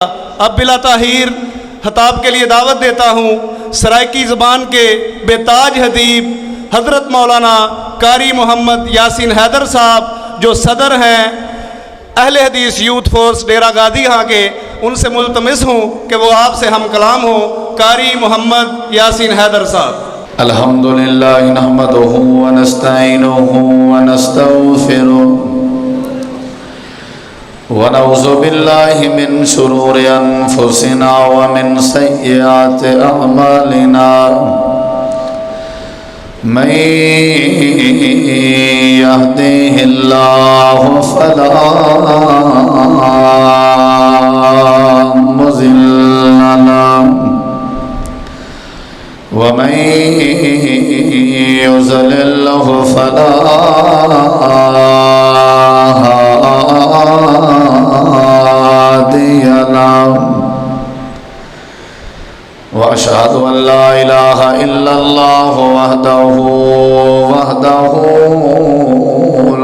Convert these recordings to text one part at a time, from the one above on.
اب بلا تاخیر خطاب کے لیے دعوت دیتا ہوں سرائکی زبان کے بے تاج حدیب حضرت مولانا قاری محمد یاسین حیدر صاحب جو صدر ہیں اہل حدیث یوتھ فورس ڈیرہ گادی ہاں کے، ان سے ملتمس ہوں کہ وہ آپ سے ہم کلام ہوں۔ قاری محمد یاسین حیدر صاحب۔ الحمدللہ نحمدہ ونستعینہ ونستغفرہ ونعوذ باللہ من شرور انفسنا ومن سیئات اعمالنا من یہدہ اللہ فلا مضل له ومن يضلل فلا هادي له وأشهد أن لا إله إلا الله وحده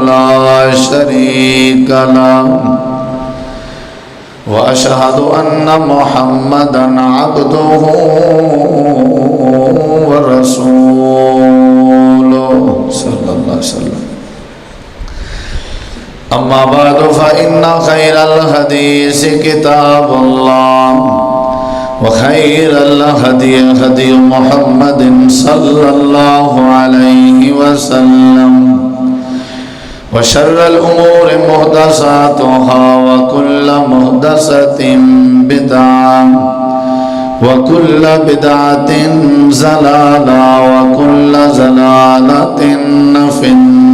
لا شريك له وأشهد أن محمدًا عبده ورسوله صلى الله عليه وسلم. أما بعد فإن خير الحديث كتاب الله وخير الهدي هدي محمد صلى الله عليه وسلم وشر الأمور محدثاتها وكل محدثة بدعة وكل بدعة ضلالة وكل ضلالة في النار.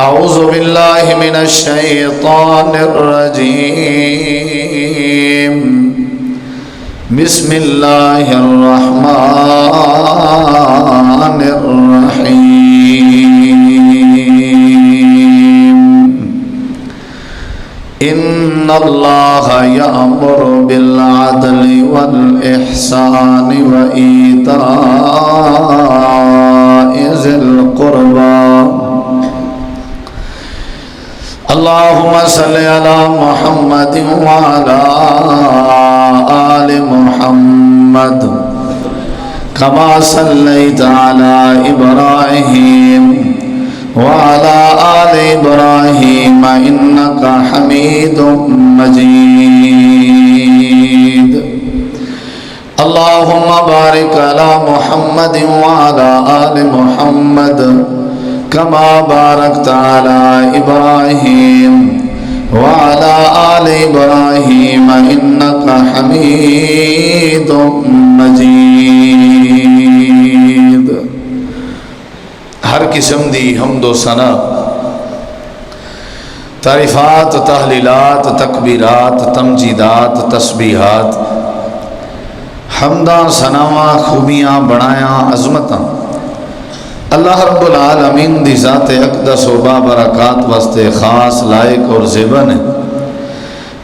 أعوذ بالله من الشيطان الرجيم. بسم الله الرحمن الرحيم. إن الله يأمر بالعدل والإحسان وإيتاء ذي القربى. اللهم صل على محمد وعلى آل محمد كما صليت على إبراهيم وعلى آل إبراهيم إنك حميد مجيد. اللهم بارك على محمد وعلى آل محمد كما باركت على إبراهيم وعلى آل إبراهيم إنك حميد مجيد. ہر قسم دی حمد و ثنا، تعریفات، تحلیلات، تکبیرات، تمجیدات، تسبیحات، حمداں، ثناواں، خوبیاں، بڑایاں، عظمتاں اللہ رب العالمین دی ذات اقدس و بابرکات واسطے خاص، لائق اور زیبا نے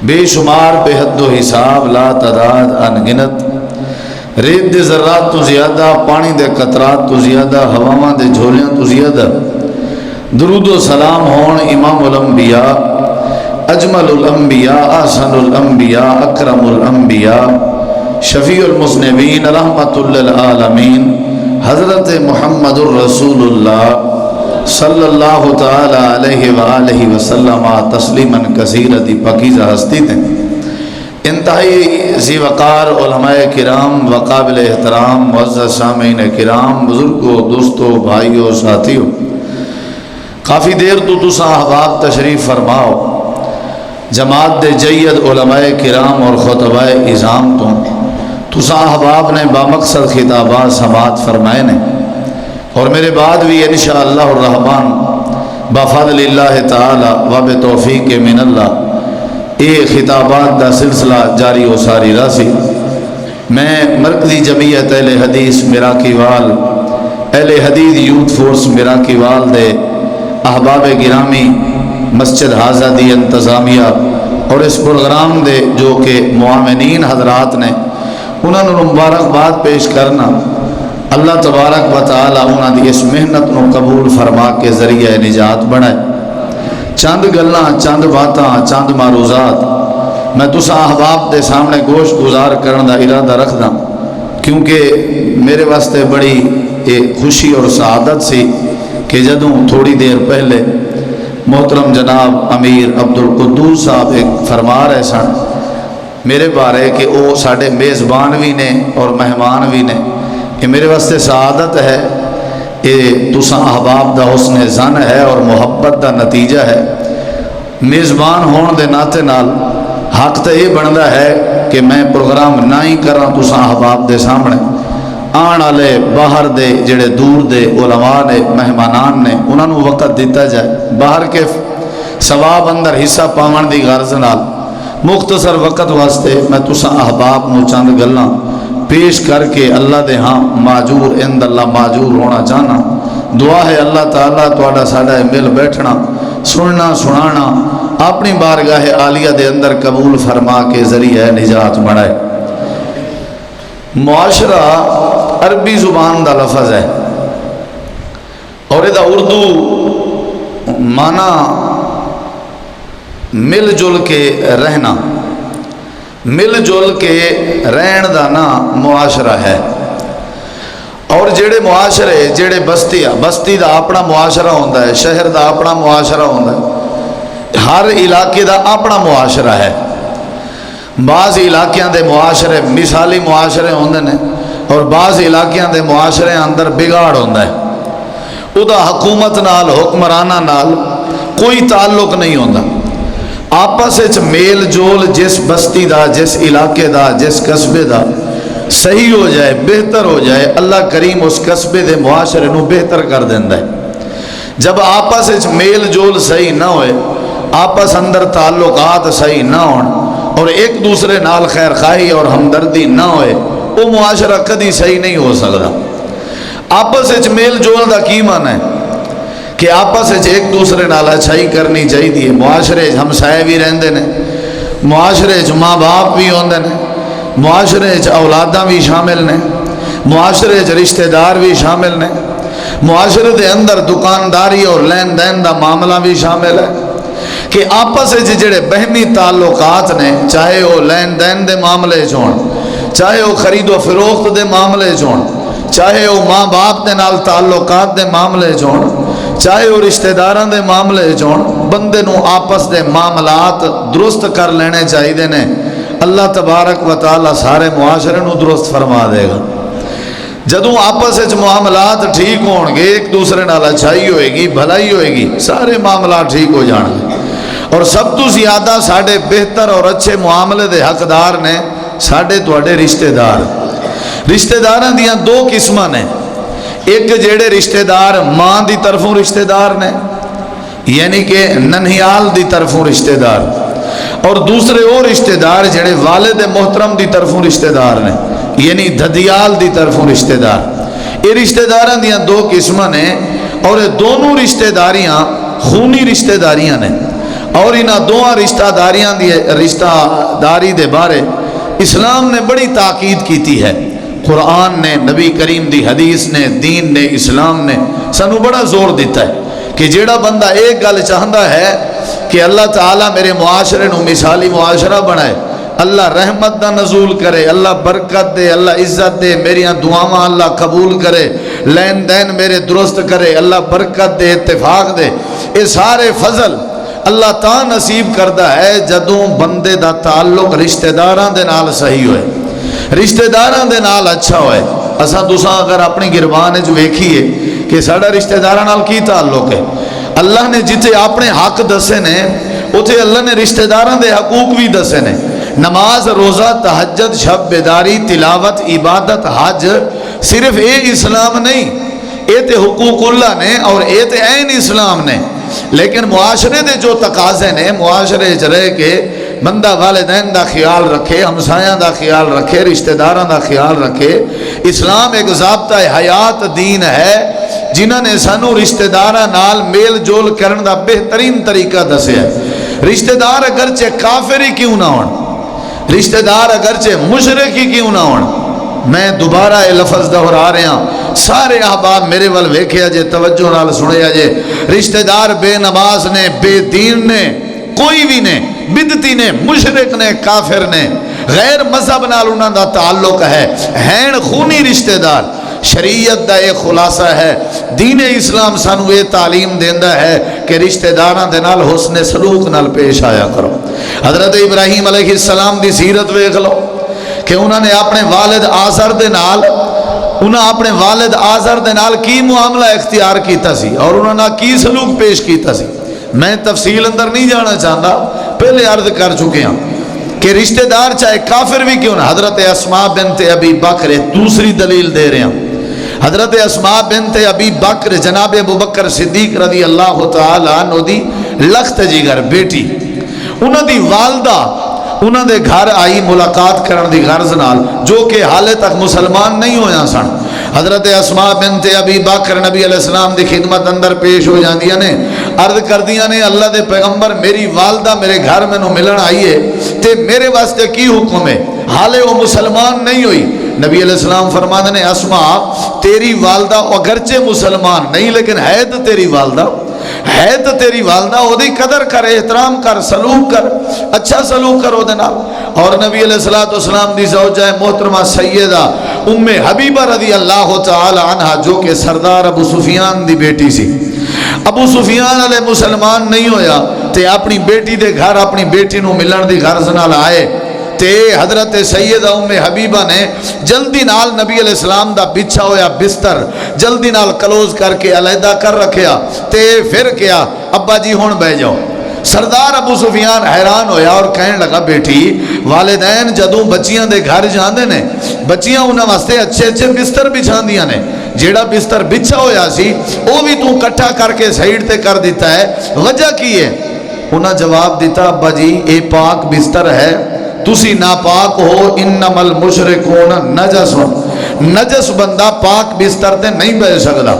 بے شمار بے حد و حساب، لا تعداد، انگنت، ریت دے ذرات تو زیادہ، پانی دے قطرات تو زیادہ، ہواواں دے جھولیاں تو زیادہ درود و سلام ہون امام الانبیاء، اجمل الانبیاء، احسن الانبیاء، اکرم الانبیاء، شفیع المذنبین، رحمت للعالمین، حضرت محمد الرسول اللہ صلی اللہ تعالی علیہ وآلہ وسلم تسلیما کثیرا دی پاکیزہ ہستی تھیں. انتہائی ذی وقار علماء کرام، وقابل احترام معزز سامعین کرام، بزرگوں، دوستوں، بھائیوں، ساتھیوں، کافی دیر تو تساں احباب تشریف فرماؤ. جماعت دے جید علماء کرام اور خطباء اعظام تساں احباب نے بامقصد خطابات سماعت فرمائے نے، اور میرے بعد بھی انشاءاللہ الرحمن بفضل اللہ تعالی و بتوفیق من اللہ یہ خطابات دا سلسلہ جاری و ساری راسی. میں مرکزی جمعیت اہل حدیث میراکی وال، اہل حدیث یوتھ فورس میراکی وال دے احباب گرامی، مسجد حاضہ دی انتظامیہ اور اس پروگرام دے جو کہ معاونین حضرات نے انہوں نے مبارکباد پیش کرنا. اللہ تبارک و تعالی انہوں نے اس محنت کو قبول فرما کے ذریعہ نجات بنائے. چند گلاں چند باتاں چند معروضات میں تساں احباب دے سامنے گوشت گزار کرن دا ارادہ رکھدا، کیونکہ میرے واسطے بڑی خوشی اور سعادت سی کہ جدوں تھوڑی دیر پہلے محترم جناب امیر عبدالقدوس صاحب ایک فرما رہے سن میرے بارے کہ وہ ساڈے میزبان بھی نے اور مہمان بھی نے، یہ میرے واسطے سعادت ہے، یہ تساں احباب دا حسن ظن ہے اور محبت دا نتیجہ ہے۔ میزبان ہون دے ناطے نال حق تو یہ بنتا ہے کہ میں پروگرام نہ ہی کراں تساں احباب دے سامنے، آن والے باہر دے جڑے دور دے علماء نے مہمانان نے انہاں نوں وقت دیتا جائے، باہر کے ثواب اندر حصہ پاون دی غرض نال مختصر وقت واسطے میں تساں احباب نوں چند گلاں پیش کر کے اللہ دے ہاں ماجور عند اللہ ماجور ہونا چاہنا۔ دعا ہے اللہ تعالیٰ تہاڈا ساڈا مل بیٹھنا سننا سنانا اپنی بارگاہ عالیہ دے اندر قبول فرما کے ذریعہ نجات بنائے۔ معاشرہ عربی زبان دا لفظ ہے اور یہ اردو معنی مل جل کے رہنا، مل جل کے رہن دا نا معاشرہ ہے۔ اور جڑے معاشرے جڑے بستی دا اپنا معاشرہ ہوتا ہے، شہر دا اپنا معاشرہ ہوتا ہے، ہر علاقے دا اپنا معاشرہ ہے۔ بعض علاقیاں دے معاشرے مثالی معاشرے ہوندے نے اور بعض علاقیاں دے معاشرے اندر بگاڑ ہوتا ہے، او دا حکومت نال حکمرانہ نال کوئی تعلق نہیں ہوتا، آپس وچ میل جول جس بستی دا جس علاقے دا جس قصبے دا صحیح ہو جائے بہتر ہو جائے اللہ کریم اس قصبے دے معاشرے نو بہتر کر دیندا ہے۔ جب آپس وچ میل جول صحیح نہ ہوئے، آپس اندر تعلقات صحیح نہ ہون اور ایک دوسرے نال خیر خواہی اور ہمدردی نہ ہوئے، وہ معاشرہ کدی صحیح نہیں ہو سکتا۔ آپس وچ میل جول دا کی معنی ہے کہ آپس وچ ایک دوسرے نال اچھائی کرنی چاہیے۔ معاشرے ہمسائے بھی رہندے نے، معاشرے ماں باپ بھی ہوندے نے، معاشرے اولاداں بھی شامل نے، معاشرے رشتہ دار بھی شامل نے، معاشرے دے اندر دکانداری اور لین دین دا معاملہ بھی شامل ہے کہ آپس جڑے بہمی تعلقات نے، چاہے وہ لین دین دے معاملے چون، چاہے وہ خرید و فروخت دے معاملے چون، چاہے وہ ماں باپ دے نال تعلقات دے معاملے چون، چاہے وہ رشتہ داران دے معاملے چون، بندے نو آپس دے معاملات درست کر لینے چاہیے نے۔ اللہ تبارک و تعالی سارے معاشرے نو درست فرما دے گا۔ جدوں آپس وچ معاملات ٹھیک ہون گے، ایک دوسرے نال اچھائی ہوئے گی بھلائی ہوئے گی، سارے معاملات ٹھیک ہو جان گے۔ اور سب تو زیادہ ساڈے بہتر اور اچھے معاملے دے حقدار نے ساڈے تواڈے رشتہ دار۔ رشتہ داراں دیاں دو قسماں نے، ایک جڑے رشتہ دار ماں دی طرفوں رشتہ دار نے یعنی کہ ننہیال دی طرفوں رشتہ دار، اور دوسرے وہ رشتہ دار جڑے والد محترم دی طرفوں رشتہ دار نے یعنی دھدیال دی طرفوں رشتہ دار۔ یہ رشتہ داراں دیاں دو قسماں نے اور یہ دونوں رشتہ داریاں خونی رشتہ داریاں نے، اور انہاں دوہاں رشتہ داری دے بارے اسلام نے بڑی تاکید کیتی ہے۔ قرآن نے، نبی کریم دی حدیث نے، دین نے، اسلام نے سانو بڑا زور دیتا ہے کہ جیڑا بندہ ایک گل چاہتا ہے کہ اللہ تعالیٰ میرے معاشرے نو مثالی معاشرہ بنائے، اللہ رحمت دا نزول کرے، اللہ برکت دے، اللہ عزت دے، میریاں دعاواں اللہ قبول کرے، لین دین میرے درست کرے، اللہ برکت دے، اتفاق دے، یہ سارے فضل اللہ تا نصیب کردا ہے جدوں بندے دا تعلق رشتہ داراں دے نال صحیح ہوئے، رشتہ داراں دے نال اچھا ہوئے۔ اساں تساں اگر اپنی گربان وچ ویکھیے کہ ساڈا رشتہ داراں نال کی تعلق ہے، اللہ نے جتے اپنے حق دسے نے اوتھے اللہ نے رشتہ داراں دے حقوق بھی دسے نے۔ نماز، روزہ، تہجد، شب بیداری، تلاوت، عبادت، حج صرف اے اسلام نہیں، اے تے حقوق اللہ نے اور اے تے عین اسلام نے، لیکن معاشرے دے جو تقاضے نے، معاشرے چ رہ کے بندہ والدین دا خیال رکھے، ہمسایاں دا خیال رکھے، رشتہ داراں دا خیال رکھے۔ اسلام ایک ضابطہ حیات دین ہے جنہاں نے سانو رشتہ داراں نال میل جول کرن دا بہترین طریقہ دسیا ہے۔ رشتہ دار اگرچہ کافر ہی کیوں نہ ہون، رشتہ دار اگرچہ مشرک ہی کیوں نہ ہون، میں دوبارہ یہ لفظ دہرا رہا ہوں، سارے احباب میرے ول ویکھیا جے، توجہ نال سنیا جے، رشتہ دار بے نماز نے، بے دین نے، کوئی بھی نے، بدتی نے، مشرک نے، کافر نے، غیر مذہب نال انہاں دا تعلق ہے، ہیں خونی رشتہ دار۔ شریعت دا ایک خلاصہ ہے، دین اسلام سانو یہ تعلیم دیندا ہے کہ رشتہ داراں دے نال حسن سلوک نال پیش آیا کرو۔ حضرت ابراہیم علیہ السلام دی سیرت ویکھ لو کہ انہوں نے اپنے والد آزر دے نال کی معاملہ اختیار کیتا سی اور انہوں نے کی سلوک پیش کیتا سی۔ میں تفصیل اندر نہیں جانا چاہتا، پہلے عرض کر چکے ہیں کہ رشتہ دار چاہے کافر بھی کیوں نہ۔ حضرت اسماء بنت ابی بکر دوسری دلیل دے رہے ہیں۔ حضرت اسماء بنت ابی بکر جناب ابو بکر صدیق رضی اللہ تعالی عنہ دی لخت جگر بیٹی، انہوں دی والدہ انہوں دے گھر آئی ملاقات کرن دی غرض نال، جو کہ حالے تک مسلمان نہیں ہویا سن۔ حضرت اسماء بنت ابی بکر نبی علیہ السلام دی خدمت اندر پیش ہو جاندیاں نے، عرض کر دیاں نے اللہ دے پیغمبر میری والدہ میرے گھر میں نو ملن آئی ہے تے میرے واسطے کی حکم ہے، حالے وہ مسلمان نہیں ہوئی۔ نبی علیہ السلام فرماندے نے اسماء تیری والدہ اگرچہ مسلمان نہیں لیکن ہے تو تیری والدہ، ہے تو تیری والدہ، او دی قدر کر، احترام کر، سلوک کر، اچھا سلوک کر او دے نال۔ اور نبی علیہ السلام دی زوجہ محترمہ سیدہ ام حبیبہ رضی اللہ تعالی عنہ جو کہ سردار ابو سفیان دی بیٹی سی، ابو سفیان علیہ مسلمان نہیں ہویا تے اپنی بیٹی دے گھر اپنی بیٹی نو ملن دی غرض نال آئے تے حضرت سیدہ ام حبیبہ نے جلدی نال نبی علیہ السلام دا بچھا ہویا بستر جلدی نال کلوز کر کے علیحدہ کر رکھیا تے پھر کیا ابا جی ہون بہ جاؤ۔ سردار ابو سفیان حیران ہویا اور کہنے لگا بیٹی والدین جدوں بچیاں دے گھر جاندے نے بچیاں انہاں واسطے اچھے اچھے بستر بچھاندیاں نے، جیڑا بستر بچھا ہویا سی وہ بھی تو کٹھا کر کے سائیڈ تے کر دیتا ہے، وجہ کی ہے؟ انہاں جواب دیتا ابا جی اے پاک بستر ہے، تسی ناپاک ہو، انما المشرکون نجس، نجس بندہ پاک بستر تے نہیں بیٹھ سکتا۔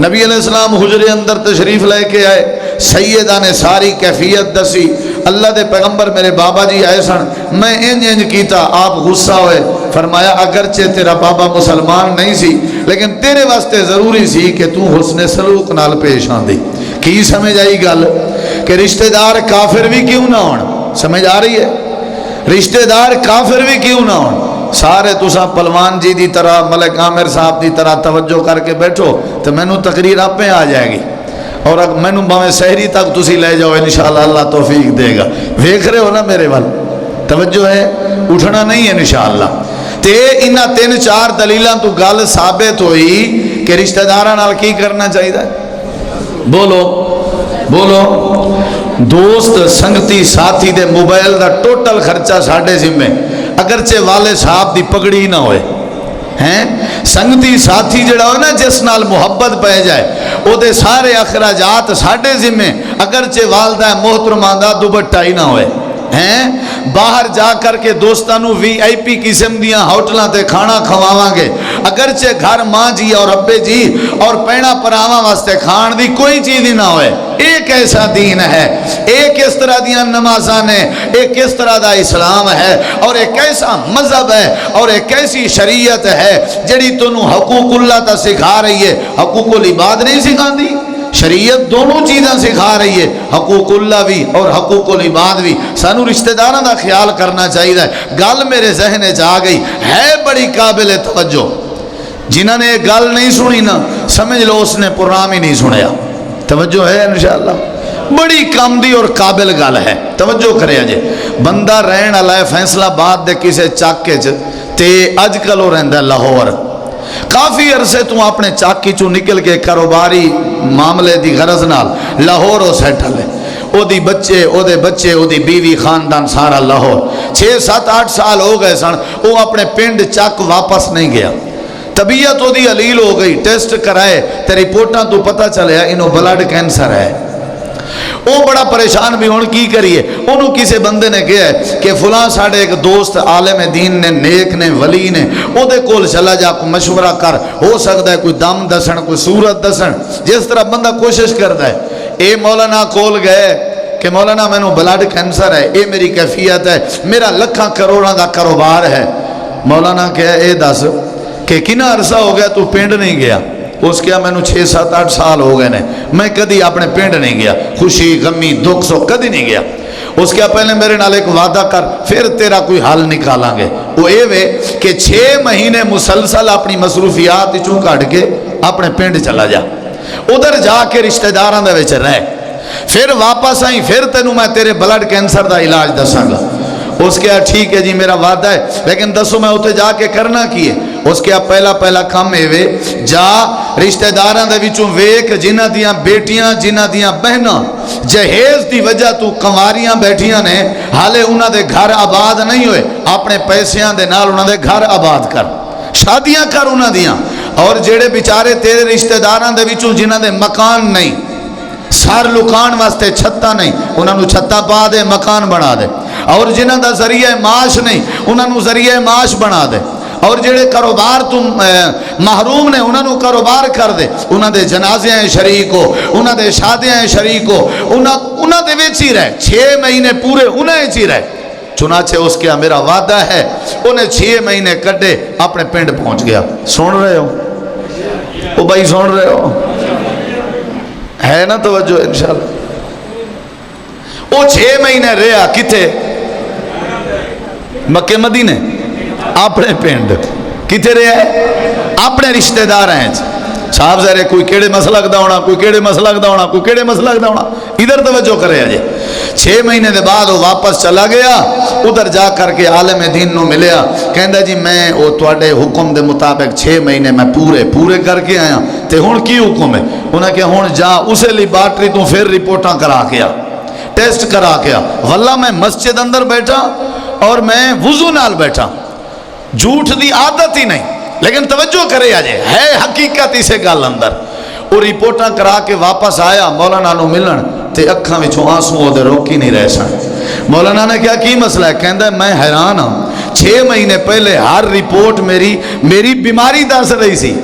نبی علیہ السلام حجرے اندر تشریف لے کے آئے، سیدہ نے ساری کیفیت دسی، اللہ دے پیغمبر میرے بابا جی آئے سن، میں انج کیتا، آپ غصہ ہوئے، فرمایا اگرچہ تیرا بابا مسلمان نہیں سی لیکن تیرے واسطے ضروری سی کہ تو حسن سلوک نال پیش آندی۔ کی سمجھ آئی گل کہ رشتہ دار کافر بھی کیوں نہ ہون؟ سمجھ آ رہی ہے؟ رشتہ دار کافر بھی کیوں نہ ہون؟ سارے تساں پلوان جی دی طرح ملک عامر صاحب دی طرح توجہ کر کے بیٹھو تو مینوں تقریر آپ میں آ جائے گی، اور مینوں باویں سحری تک تسی لے جاؤ انشاءاللہ اللہ توفیق دے گا۔ ویکھ رہے ہو نا میرے وال، توجہ ہے، اٹھنا نہیں ہے انشاءاللہ۔ تے انہاں 3-4 دلیلاں تو گل ثابت ہوئی کہ رشتہ داراں نال کی کرنا چاہیے۔ بولو بولو، دوست سنگتی ساتھی دے موبائل دا ٹوٹل خرچہ ساڈے ذمہ، اگرچہ والے صاحب دی پگڑی نہ ہوئے ہیں، سنگتی ساتھی جڑا ہوئے نا جس نال محبت پہ جائے او دے سارے اخراجات ساڈے ذمہ، اگرچہ والدہ محترمہ دا دوپٹہ ہی نہ ہوئے ہیں۔ باہر جا کر کے دوستانو وی آئی پی قسم دیاں ہوٹلاں تے کھانا کھواواں گے، اگرچہ گھر ماں جی اور ابے جی اور پینا پراواں واسطے کھان دی کوئی چیز ہی نہ ہوئے۔ ایک ایسا دین ہے، ایک اس طرح دیاں نمازاں نے، ایک اس طرح دا اسلام ہے، اور ایک ایسا مذہب ہے اور ایک ایسی شریعت ہے جڑی تنوں حقوق اللہ تا سکھا رہی ہے، حقوق العباد نہیں سکھاندی۔ شریعت دونوں چیزاں سکھا رہی ہے، حقوق اللہ بھی اور حقوق العباد بھی۔ سانو رشتہ داراں دا خیال کرنا چاہیے۔ گل میرے ذہن وچ آ گئی ہے بڑی قابل توجہ، جنہاں نے گل نہیں سنی نا سمجھ لو اس نے پروگرام ہی نہیں سنیا۔ توجہ ہے انشاءاللہ، بڑی کام دی اور قابل گل ہے، توجہ کرے جے۔ بندہ رہن والا ہے فیصلہ آباد دے کسے چاکے چ تے اج کل وہ رہندا لاہور، کافی عرصے تو اپنے چاکی چوں نکل کے کاروباری معاملے دی غرض نال لاہور ہو سیٹل ہے، او دی بچے او دے بچے او دی بیوی خاندان سارا لاہور، 6-7-8 سال ہو گئے سن، وہ اپنے پنڈ چک واپس نہیں گیا۔ طبیعت او دی علیل ہو گئی، ٹیسٹ کرائے تے رپورٹاں تو پتہ چلیا انہوں بلڈ کینسر ہے۔ وہ بڑا پریشان بھی ہون کی کریے، انہوں کسی بندے نے کہا ہے کہ فلاں ساڑھے ایک دوست عالم دین نے، نیک نے، ولی نے، او دے کول چلا جا کو مشورہ کر، ہو سکتا ہے کوئی دم دسن، کوئی صورت دسن، جس طرح بندہ کوشش کرتا ہے۔ اے مولانا کول گئے کہ مولانا میں نو بلڈ کینسر ہے، اے میری کیفیت ہے، میرا لکھاں کروڑاں دا کاروبار ہے۔ مولانا کہا اے دس کہ کنا عرصہ ہو گیا تو پنڈ نہیں گیا؟ اس کیا میں 6 7 8 سال ہو گئے نے میں کدی اپنے پنڈ نہیں گیا، خوشی غمی دکھ سو کدی نہیں گیا۔ اس کیا پہلے میرے نال ایک وعدہ کر پھر تیرا کوئی حل نکالیں گے۔ وہ اے وے کہ 6 مہینے مسلسل اپنی مصروفیات چوں کٹ کے اپنے پنڈ چلا جا، ادھر جا کے رشتہ داراں دے وچ رہ، پھر واپس آئی پھر تینوں میں تیرے بلڈ کینسر دا علاج دساں گا۔ اس کیا ٹھیک ہے جی میرا وعدہ ہے، لیکن دسو میں اتنے جا کے کرنا کی ہے؟ اس کیا پہلا کام اے وے جا رشتہ داراں دے وچوں ویکھ جنہاں دیاں بیٹیاں جنہاں دیاں بہناں جہیز دی وجہ تو کنواریاں بیٹھیاں نے، حالے انہاں دے گھر آباد نہیں ہوئے، اپنے پیسیاں دے نال انہاں دے گھر آباد کر، شادیاں کر انہاں دیاں۔ اور جڑے بیچارے تیرے رشتہ داراں دے وچوں جنہاں دے مکان نہیں، سار لکان واسطے چھتا نہیں، انہاں نو چھتا پا دے، مکان بنا دے۔ اور جنہاں دا ذریعہ معاش نہیں انہاں نو ذریعہ معاش بنا دے۔ اور جڑے کاروبار تم محروم نے انہاں نو کاروبار کر دے، انہاں دے جنازے ہیں شریک ہو، انہاں دے شادیاں ہیں شریک ہو، انہاں دے وچ ہی رہ، 6 مہینے پورے انہاں وچ ہی رہ۔ چنانچہ اس کیا میرا وعدہ ہے، انہیں 6 مہینے کڈے اپنے پنڈ پہنچ گیا۔ سن رہے ہو او بھائی، سن رہے ہو؟ ہے نا توجہ انشاءاللہ؟ وہ 6 مہینے رہا کتے؟ مکے مدینے، اپنے پنڈ۔ کتے رہا ہے؟ اپنے رشتہ دار ہیں۔ صاحب ذرے کوئی کیڑے مسلک دا ہونا، کوئی کیڑے مسلک دا ہونا، کوئی کیڑے مسلک دا ہونا، ادھر توجہ کرے آجے۔ 6 مہینے دے بعد وہ واپس چلا گیا، ادھر جا کر کے عالم دین نو ملیا، کہندا جی میں وہ تواڈے حکم دے مطابق 6 مہینے میں پورے کر کے آیا، تے ہن کی حکم ہے؟ انہاں کہ ہن جا اسے لیبارٹری تو پھر رپورٹاں کرا کے آ، ٹیسٹ کرا کے آ۔ واللہ میں مسجد اندر بیٹھا اور میں وضو نال بیٹھا، جھوٹ دی عادت ہی نہیں، لیکن توجہ کرے آجے ہے حقیقت اسے گل اندر۔ وہ رپورٹاں کرا کے واپس آیا مولانا نو ملن، تے اکھاں وچوں آنسو اودے روک ہی نہیں رہ سن۔ مولانا نے کیا کی مسئلہ ہے؟ کہندا ہے میں حیران ہوں، 6 مہینے پہلے ہر رپورٹ میری بیماری دس رہی سی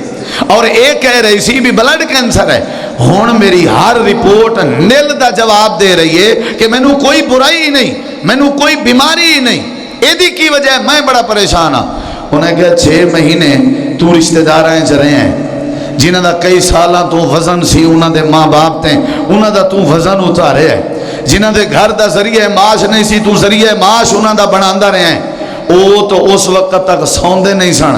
اور ایک کہہ رہی سی بھی بلڈ کینسر ہے، ہن میری ہر رپورٹ نیل دا جواب دے رہی ہے کہ مینوں کوئی برائی ہی نہیں، مینوں کوئی بیماری ہی نہیں۔ ایدی کی وجہ ہے میں بڑا پریشان ہاں۔ انہیں کہا 6 مہینے تو رشتہ داراں چ رہے ہیں جنہاں دا کئی سالاں تو وزن سی، انہاں دے ماں باپ تے انہاں دا تو وزن اتارے ہے، جنہاں دے گھر دا ذریعہ معاش نہیں سی تو ذریعہ معاش انہاں دا بناندا رہے ہیں۔ او تو اس وقت تک سوندے نہیں سن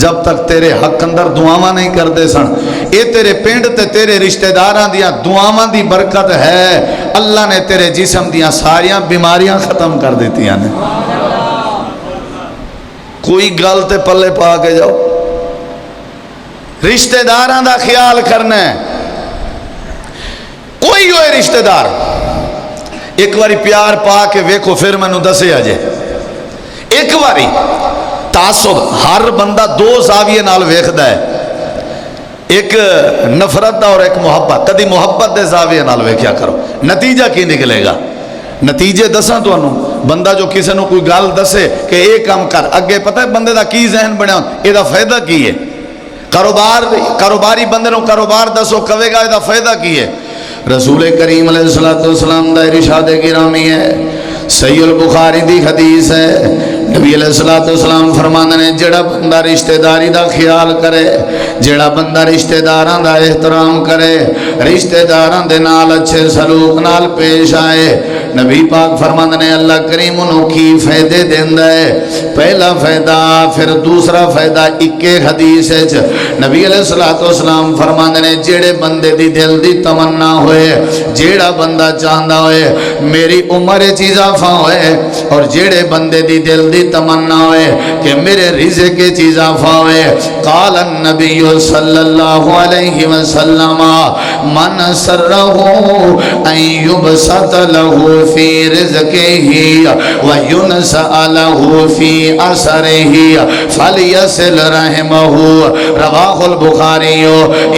جب تک تیرے حق اندر دعاواں نہیں کردے سن۔ اے تیرے پنڈ تے تیرے رشتہ داراں دیاں دعاواں دی برکت ہے، اللہ نے تیرے جسم دیاں ساریاں بیماریاں ختم کر دیتیاں نے۔ کوئی گل تے پلے پا کے جاؤ، رشتہ داراں دا خیال کرنا ہے۔ کوئی ہوئے رشتہ دار ایک واری پیار پا کے ویکھو پھر مینوں دسے آجے۔ ایک واری تعصب ہر بندہ 2 زاویے نال ویکھدا ہے، ایک نفرت دا اور ایک محبت۔ کدی محبت دے زاویے نال ویکھیا کرو، نتیجہ کی نکلے گا؟ نتیجے دساں تانوں، بندہ جو کسی نو کوئی گل دسے کہ اے کام کر، اگے پتہ ہے بندے دا کی ذہن بنیا، اے دا فائدہ کی ہے؟ کاروباری بندے نو کاروبار دسو کہے گا اے دا فائدہ کی ہے؟ رسول کریم علیہ السلام دا ارشاد گرامی ہے، صحیح البخاری دی حدیث ہے، نبی علیہ السلام فرماندے نے جڑا بندہ رشتہ داری دا خیال کرے، جڑا بندہ رشتہ داراں دا احترام کرے، رشتہ داراں دے نال اچھے سلوک نال پیش آئے، نبی پاک فرماندے نے اللہ کریم انہوں کی فائدے دیندا ہے۔ پہلا فائدہ پھر دوسرا فائدہ اکے حدیث ہے، نبی علیہ السلام فرماندے نے جڑے بندے دی دل دی تمنا ہوئے، جڑا بندہ چاہندا ہوئے میری عمر چ اضافہ ہوئے، اور جڑے بندے دی دل دی تمنا ہوئے کہ میرے رزق کے چیز اضافہ ہوئے، قال النبی صلی اللہ علیہ وسلم من سرہ ان یبسط لہ فی رزقہ وینسأ لہ فی اثرہ فلیصل رحمہ، رواہ البخاری۔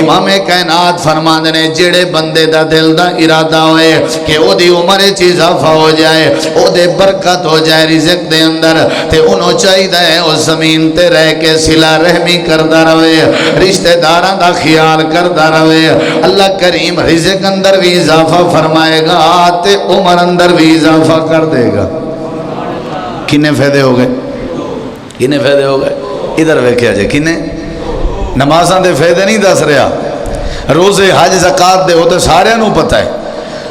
امام کائنات فرماندے نے جڑے بندے دا دل دا ارادہ ہوئے کہ او دی عمر چیز اضافہ ہو جائے، او دے برکت ہو جائے رزق دے اندر، تے انہوں چاہیدہ ہے اس زمین تے رہ کے صلہ رحمی کردہ روے، رشتہ داراں دا خیال کردہ روے، اللہ کریم رزق اندر بھی اضافہ فرمائے گا تے عمر اندر بھی اضافہ کر دے گا۔ کنے فائدے ہو گئے؟ کنے فائدے ہو گئے؟ ادھر ویکھیا جائے کنے؟ نمازاں دے فائدے نہیں دس رہا، روزے حج زکات دے وہ تو سارے نو پتہ ہے۔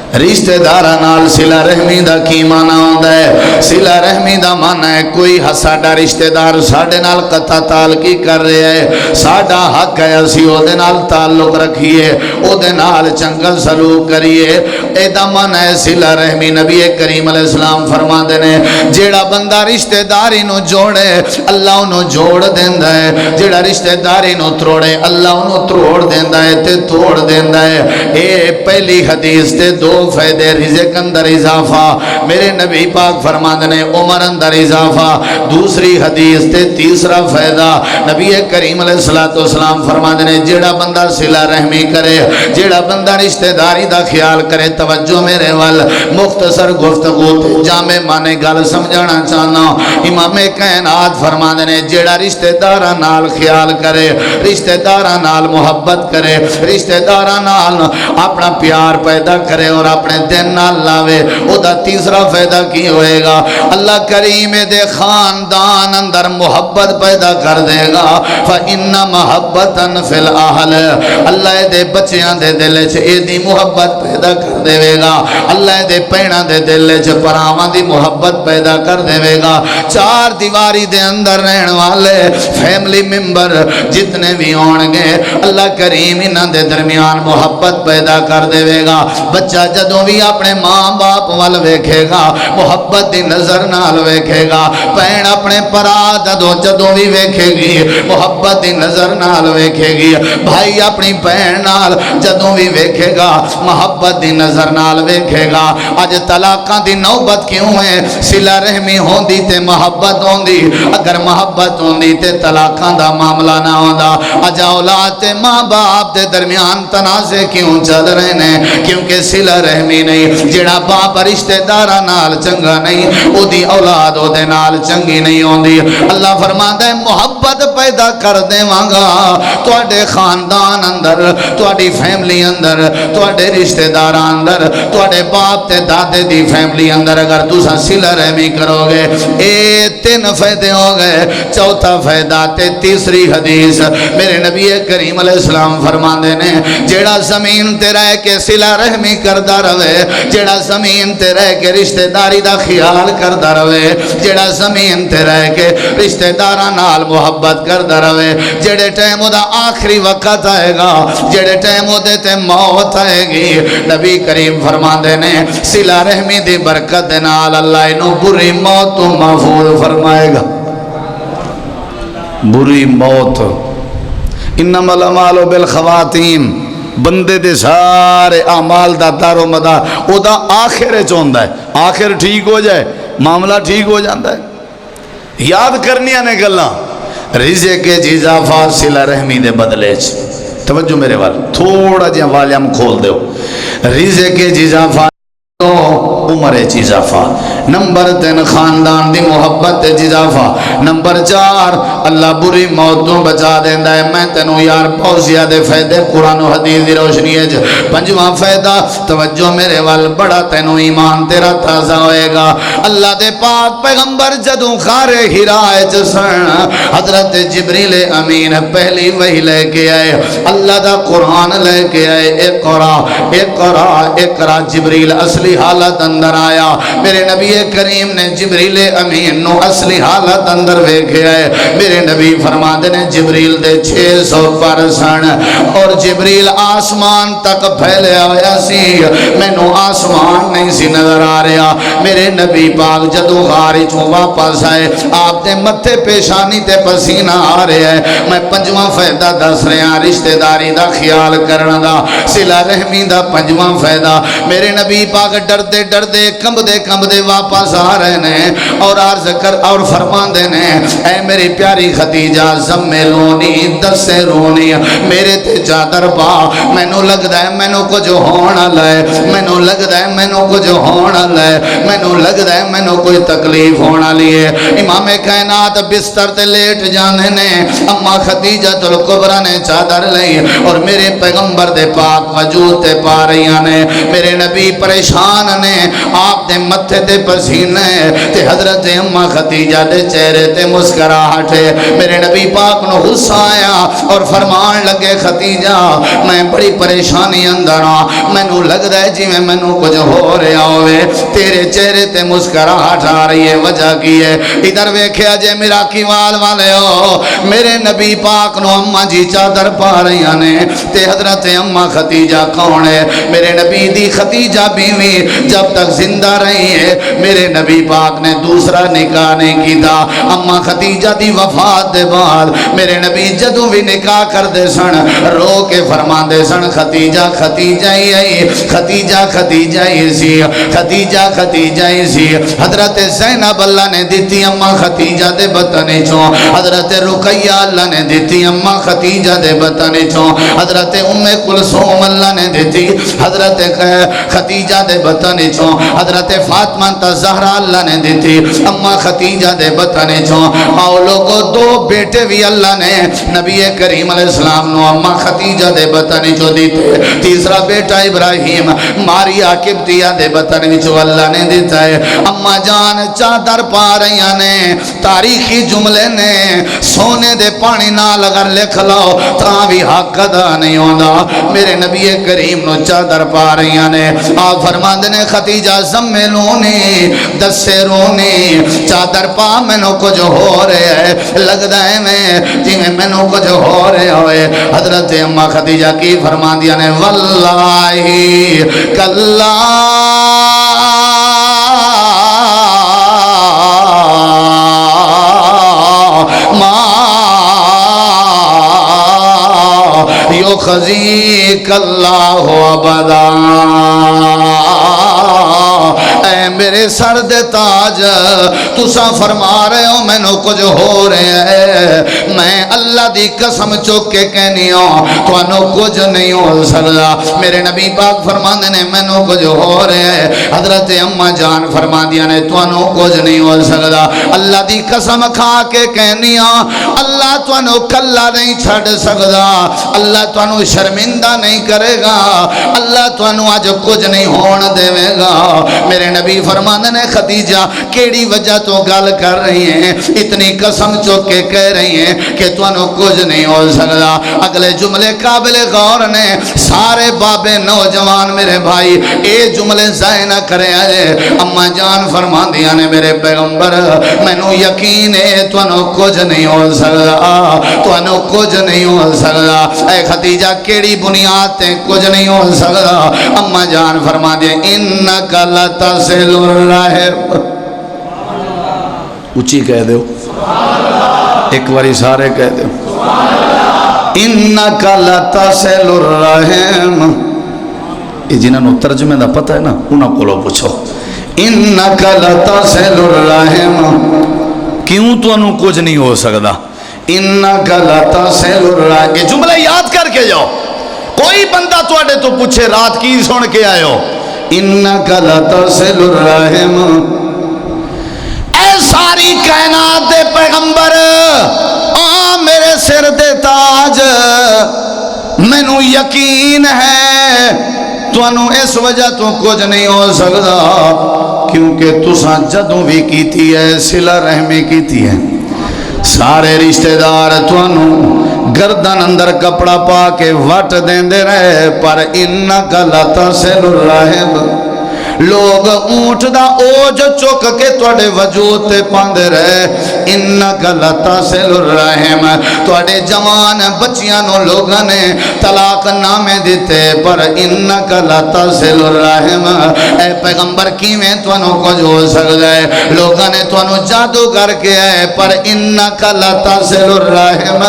رشتہ داراں نال صلہ رحمی دا کی معنی ہوندا ہے؟ صلہ رحمی دا معنی ہے کوئی ساڈا رشتہ دار ساڈے نال قطع تعلقی کر رہا ہے، ساڈا حق ہے اسی او دے نال تعلق رکھیے، او دے نال چنگا سلوک کریے، اے دا معنی ہے صلہ رحمی۔ نبی کریم علیہ السلام فرماندے نے جیڑا بندہ رشتہ داری نو جوڑے اللہ انہوں جوڑ دیندا ہے، جیڑا رشتہ داری نو تروڑے اللہ انہوں تروڑ دیندا ہے تے توڑ دیندا ہے۔ اے پہلی حدیث تے دو فائدے، رزق اندر اضافہ، میرے نبی پاک فرماندے نے عمر اندر اضافہ، دوسری حدیث تے تیسرا فائدہ نبی کریم علیہ السلام فرماندے نے جیڑا بندہ صلہ رحمی کرے، جیڑا بندہ رشتہ داری دا خیال کرے، توجہ میرے وال، مختصر گفتگو تے جامع معنی گل سمجھانا چاہنا۔ امام کائنات فرماندے نے جیڑا رشتہ داراں نال خیال کرے، رشتہ داراں نال محبت کرے، رشتہ داراں نال اپنا پیار پیدا کرے اور اپنے دن نال لاوے، او دا تیسرا فائدہ کی ہوئے گا؟ اللہ کریم دے خاندان اندر محبت پیدا کر دے گا۔ فَإِنَّ مَحَبَّةً فِي الْأَهْلِ، اللہ دے بچیاں دے دل چ اے دی محبت پیدا کر دے گا، اللہ دے پیڑاں دے دل چ پراواں دی محبت پیدا کر دے گا۔ چار دیواری دے اندر رہن والے فیملی ممبر جتنے بھی ہون گے اللہ کریم انہاں دے درمیان محبت پیدا کر دے گا۔ بچہ جدوں بھی اپنے ماں باپ وال ویکھے گا محبت دی نظر نال ویکھے گا، بہن اپنے پرا جدوں بھی ویکھے گی محبت دی نظر نال ویکھے گی، بھائی اپنی بہن نال جدوں بھی ویکھے گا محبت دی نظر نال ویکھے گا۔ اج طلاقاں دی نوبت کیوں ہے؟ صلہ رحمی ہوندی تے محبت ہوندی، اگر محبت ہوندی تے طلاقاں دا معاملہ نہ ہوندا۔ اج اولاد تے ماں باپ دے درمیان تنازع کیوں چل رہے نے؟ کیونکہ صلہ رحمی نہیں، جڑا باپ رشتہ داراں نال چنگا نہیں او دی اولاد او دے نال چنگی نہیں ہوندی۔ اللہ فرماندا ہے محبت پیدا کر دیواں گا تواڈے خاندان اندر، تواڈی فیملی اندر، تواڈے رشتہ داراں اندر، تواڈے باپ تے دادے دی فیملی اندر اگر تساں صلہ رحمی کرو گے۔ اے تین فائدے ہو گئے، چوتھا فائدہ تے تیسری حدیث میرے نبی کریم علیہ السلام فرماندے نے جیڑا زمین تے رہ کے صلہ رحمی کردا رہے، جیڑا زمین تے رہ کے رشتہ داری دا خیال کردا رہے، جیڑا زمین تے رہ کے رشتہ داراں نال محبت کردا رہے، جیڑے ٹائم دا آخری وقت آئے گا، جیڑے ٹائم دے تے موت آئے گی، نبی کریم فرماندے نے صلہ رحمی دی برکت دے نال اللہ انہوں بری موت تو محفوظ فرمائے گا۔ بری موت، انما الاعمال بالخواتیم، بندے دے سارے اعمال دا دار و مدار او دا آخر چوندا ہے، آخر ٹھیک ہو جائے معاملہ ٹھیک ہو جاتا ہے۔ یاد کرنیاں نے گلاں رزق کے اضافہ صلہ رحمی دے بدلے چ، توجہ میرے وال تھوڑا جہا والیوم کھول دیو، رزق کے اضافہ عمر اضافہ، نمبر 3 خاندان دی محبت اضافہ، نمبر 4 اللہ بری موتوں بچا دیندا ہے۔ میں تینوں یار بہت زیادہ فائدے قرآن و حدیث دی روشنی ہے۔ پنجواں فائدہ توجہ میرے وال، بڑا تینوں ایمان تیرا تازہ ہوئے گا۔ اللہ دے پاک پیغمبر جدوں غار حرا وچ سن، حضرت جبریل امین پہلی وحی لے کے آئے، اللہ دا قرآن لے کے آئے، اقرا اقرا اقرا، جبریل اصلی حالت اندر آیا، میرے نبی کریم نے جبریل امین نو اصلی حالت اندر ویکھے آئے، میرے نبی فرماندے نے جبریل دے 600 پر سن اور جبریل آسمان تک پھیلیا ہویا سی، میں نو آسمان نہیں سی نظر آ رہا۔ میرے نبی پاک جدو غاری چوں واپس آئے، آپ دے متھے پیشانی تے پسینہ آ رہے ہیں۔ میں پنجواں فائدہ دس رہا رشتہ داری دا خیال کرنا دا، صلہ رحمی دا پنجواں فائدہ۔ میرے نبی پاک ڈردے ڈردے کمبدے کمبدے واپس آ رہے ہیں اور عرض کر اور فرماندے نے اے میری پیاری خدیجہ زملونی دسرونی، میرے تے چادر پا، مینوں لگدا ہے مینوں کچھ ہونا لے، مینوں لگدا ہے مینوں کچھ ہونا لے، مینوں لگدا ہے مینوں کوئی تکلیف ہونا لیے. امام کائنات بستر تے لیٹ جانے نے. اما خدیجہ الکبریٰ نے چادر لئی اور میرے پیغمبر دے پاک وجود تے پا رہیاں نے. میرے نبی پریشان نے, آپ دے متھے تے پسینے تے حضرت اما خدیجہ دے چہرے تے مسکراہٹ. میرے نبی پاک نو غصہ آیا اور فرمان لگے خدیجہ میں بڑی پریشانی اندر ہاں, مینوں لگدا ہے جی مینوں کچھ ہو رہا ہوئے, تیرے چہرے تے مسکراہٹ آ رہی ہے, وجہ کی ہے؟ ادھر ویکھیا جے میرا کیوال والے ہو, میرے نبی پاک نو اما جی چادر پا رہی نے تے حضرت اما خدیجہ کون ہے؟ میرے نبی دی خدیجہ بیوی جب تک زندہ رہی ہے میرے نبی پاک نے دوسرا نکاح نہیں کیتا. اما خدیجہ دی وفات دے بعد میرے نبی جدوں بھی نکاح کر دے سن رو کے فرما دے سن خدیجہ خدیجہ ہی آئی, خدیجہ خدیجہ ہی سی, خدیجہ خدیجہ ہی سی. حضرت زینب اللہ نے دیتی اما خدیجہ دے بطنے چوں, حضرت رقیہ اللہ نے دیتی اما خدیجہ دے بطنے چوں, حضرت ام کلثوم اللہ نے دیتی حضرت خدیجہ دے بطنے چوں, حضرت فاطمہ الزہرا اللہ نے دیتی اما خدیجہ دے بطنے چوں. آؤ لوگو دو بیٹے بھی اللہ نے نبی کریم علیہ السلام نو اما خدیجہ دے بطنے چوں دیتے. تیسرا بیٹا ابراہیم ماریا قبطیہ دے بطنے چوں اللہ نے دیتا ہے. اما جان چادر پا رہی نے, تاریخی جملے نے, سونے دے پانی نال اگر لکھ لو تاں بھی حق ادا نہیں ہونا. میرے نبی کریم نو چادر پا رہی نے, آپ فرماندے نے خدیجہ زملونی دسرونی, چادر پا مینوں کچھ ہو رہے ہے, لگدا ہے میں جی مینوں کچھ ہو رہے ہوئے. حضرت اما خدیجہ کی فرماندیاں نے واللہ کلا یخزیک اللہ ابدا. اے میرے سر دے تاج, تساں فرما رہے ہو مینوں کچھ ہو رہے ہے, میں اللہ دی قسم چک کے کہنی ہوں تانوں کچھ نہیں ہو سکتا. میرے نبی پاک فرماندے نے مینوں کچھ ہو رہے ہے. حضرت اما جان فرماندیاں نے تانوں کچھ نہیں ہو سکتا. اللہ دی قسم کھا کے کہنی ہوں اللہ تانوں کلا نہیں چھڑ سکتا, اللہ تانوں شرمندہ نہیں کرے گا, اللہ تانوں اج کچھ نہیں ہون دے گا. میرے نبی فرماندے نے خدیجہ کیڑی وجہ تو گل کر رہی ہیں, اتنی قسم چوک کے کہہ رہی ہیں کہ تانوں کچھ نہیں ہو سکتا. اگلے جملے قابل غور نے, سارے بابے نوجوان میرے بھائی اے جملے ضائع نہ کرے آجے. اما جان فرماندیاں نے میرے پیغمبر مینوں یقین ہے تانوں کچھ نہیں ہو سکتا, تانوں کچھ نہیں ہو سکتا. اے خدیجہ کیڑی بنیاد تے کچھ نہیں ہو سکتا. اما جان فرما دے انک لتصل الرحم, اونچی کہہ دو ایک باری سارے کہہ دو انک لتصل الرحم. یہ جنہاں نو ترجمے دا پتہ ہے نا انہاں کولوں پوچھو انک لتصل الرحم, کیوں تو انہوں کچھ نہیں ہو سکتا؟ انک لتصل الرحم, یہ جملہ یاد کر کے جاؤ. کوئی بندہ تو اڑے تو پوچھے رات کی سن کے آئے ہو انک لتصل الرحم. اے ساری کائنات دے پیغمبر, میرے سر دے تاج, مینوں یقین ہے تانوں اس وجہ تو کچھ نہیں ہو سکتا کیونکہ تساں جدوں بھی کیتی ہے صلہ رحمی کیتی ہے. سارے رشتہ دار تانوں گردن اندر کپڑا پا کے وٹ دیندے رہے, پر انک لتصل الرحم. لوگ اونٹ دا اوج چک کے توڑے وجود تے پاندے رہے. انک لتصل الرحم, توڑے جوان بچیاں نو لوگاں نے طلاق نامے دیتے, پر انک لتصل الرحم. اے پیغمبر کیویں تانوں کچھ ہو سکدا ہے؟ لوگاں نے تانوں جادو کر کے آئے, پر انک لتصل الرحم.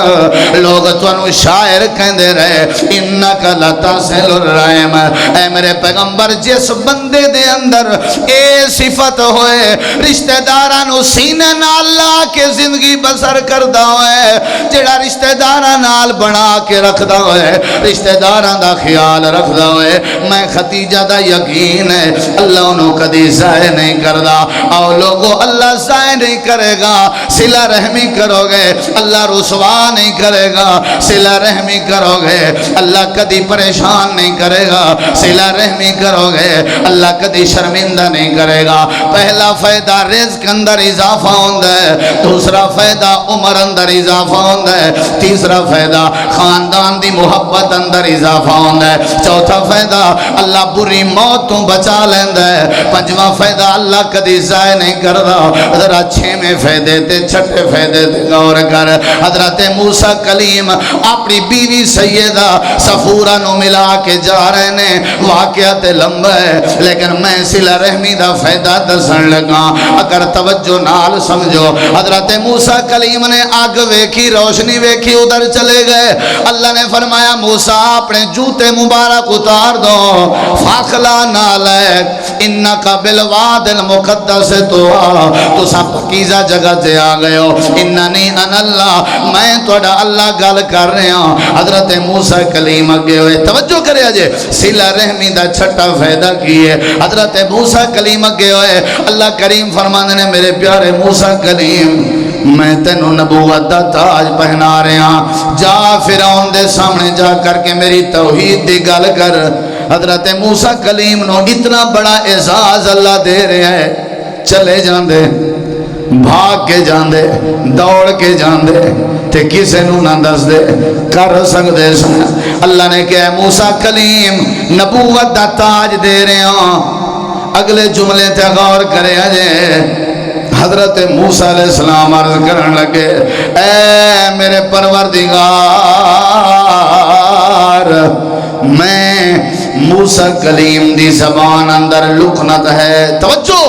لوگ تانوں شاعر کہندے رہے, انک لتصل الرحم. اے میرے پیغمبر جس بندے دے اندر اے صفت ہوئے رشتہ داراں نو سینے نال لا کے زندگی بسر کردا ہوئے جڑا رشتہ داراں نال بنا کے رکھدا ہوئے رشتہ داراں دا خیال رکھدا ہوئے میں ختیجہ دا یقین ہے اللہ انہوں کدی ضائع نہیں کردا اور لوگوں اللہ ضائع نہیں کرے گا صلہ رحمی کرو گے اللہ رسوا نہیں کرے گا صلہ رحمی کرو گے اللہ کدی پریشان نہیں کرے گا صلہ رحمی کرو گے اللہ کدی شرمندہ نہیں کرے گا پہلا فائدہ رزق اندر اضافہ ہوندہ ہے دوسرا فائدہ عمر اندر اضافہ ہوندہ ہے تیسرا فائدہ خاندان دی محبت اندر اضافہ ہوندہ ہے چوتھا فائدہ اللہ بری موت تو بچا لیندہ ہے پنجواں فائدہ اللہ کدی ضائع نہیں کردا ذرا چھویں فائدے تے چھٹے فائدے تے غور کر حضرت موسیٰ کلیم اپنی بیوی سیدہ صفورہ نو ملا کے جا رہے نے واقعات لمبا ہے لیکن میں صلہ رحمی دا فائدہ دسن لگا اگر توجہ نال سمجھو حضرت موسیٰ کلیم نے آگ ویکھی روشنی ویکھی ادھر چلے گئے اللہ نے فرمایا موسیٰ اپنے جوتے مبارک اتار دو فاخلا نالک انکا بالواد المقدس تو سب پکیزہ جگہ سے آ گئے ہو اننی ان اللہ میں توڑا اللہ گل کر رہے ہوں حضرت موسیٰ کلیم اگے ہوئے توجہ کرے آجے صلہ رحمی دا چھٹا فائدہ کیے حضرت موسیٰ کلیم اگے ہوئے اللہ کریم فرمانے نے میرے پیارے موسیٰ کلیم میں تینوں نبوت دا تاج پہنا رہے ہاں جا فرعون دے سامنے جا کر کے میری توحید دی گل کر حضرت موسیٰ کلیم نو اتنا بڑا اعزاز اللہ دے رہے ہیں چلے جان دے بھاگ کے جان دے دوڑ کے جان دے تے کسے نو نہ دس دے کر سکتے سن اللہ نے کہا موسیٰ کلیم نبوت دا تاج دے رہے ہوں اگلے جملے تے غور کرے آجے حضرت موسیٰ علیہ السلام عرض کرن لگے اے میرے پروردگار میں موسیٰ کلیم دی زبان اندر لکنت ہے توجہ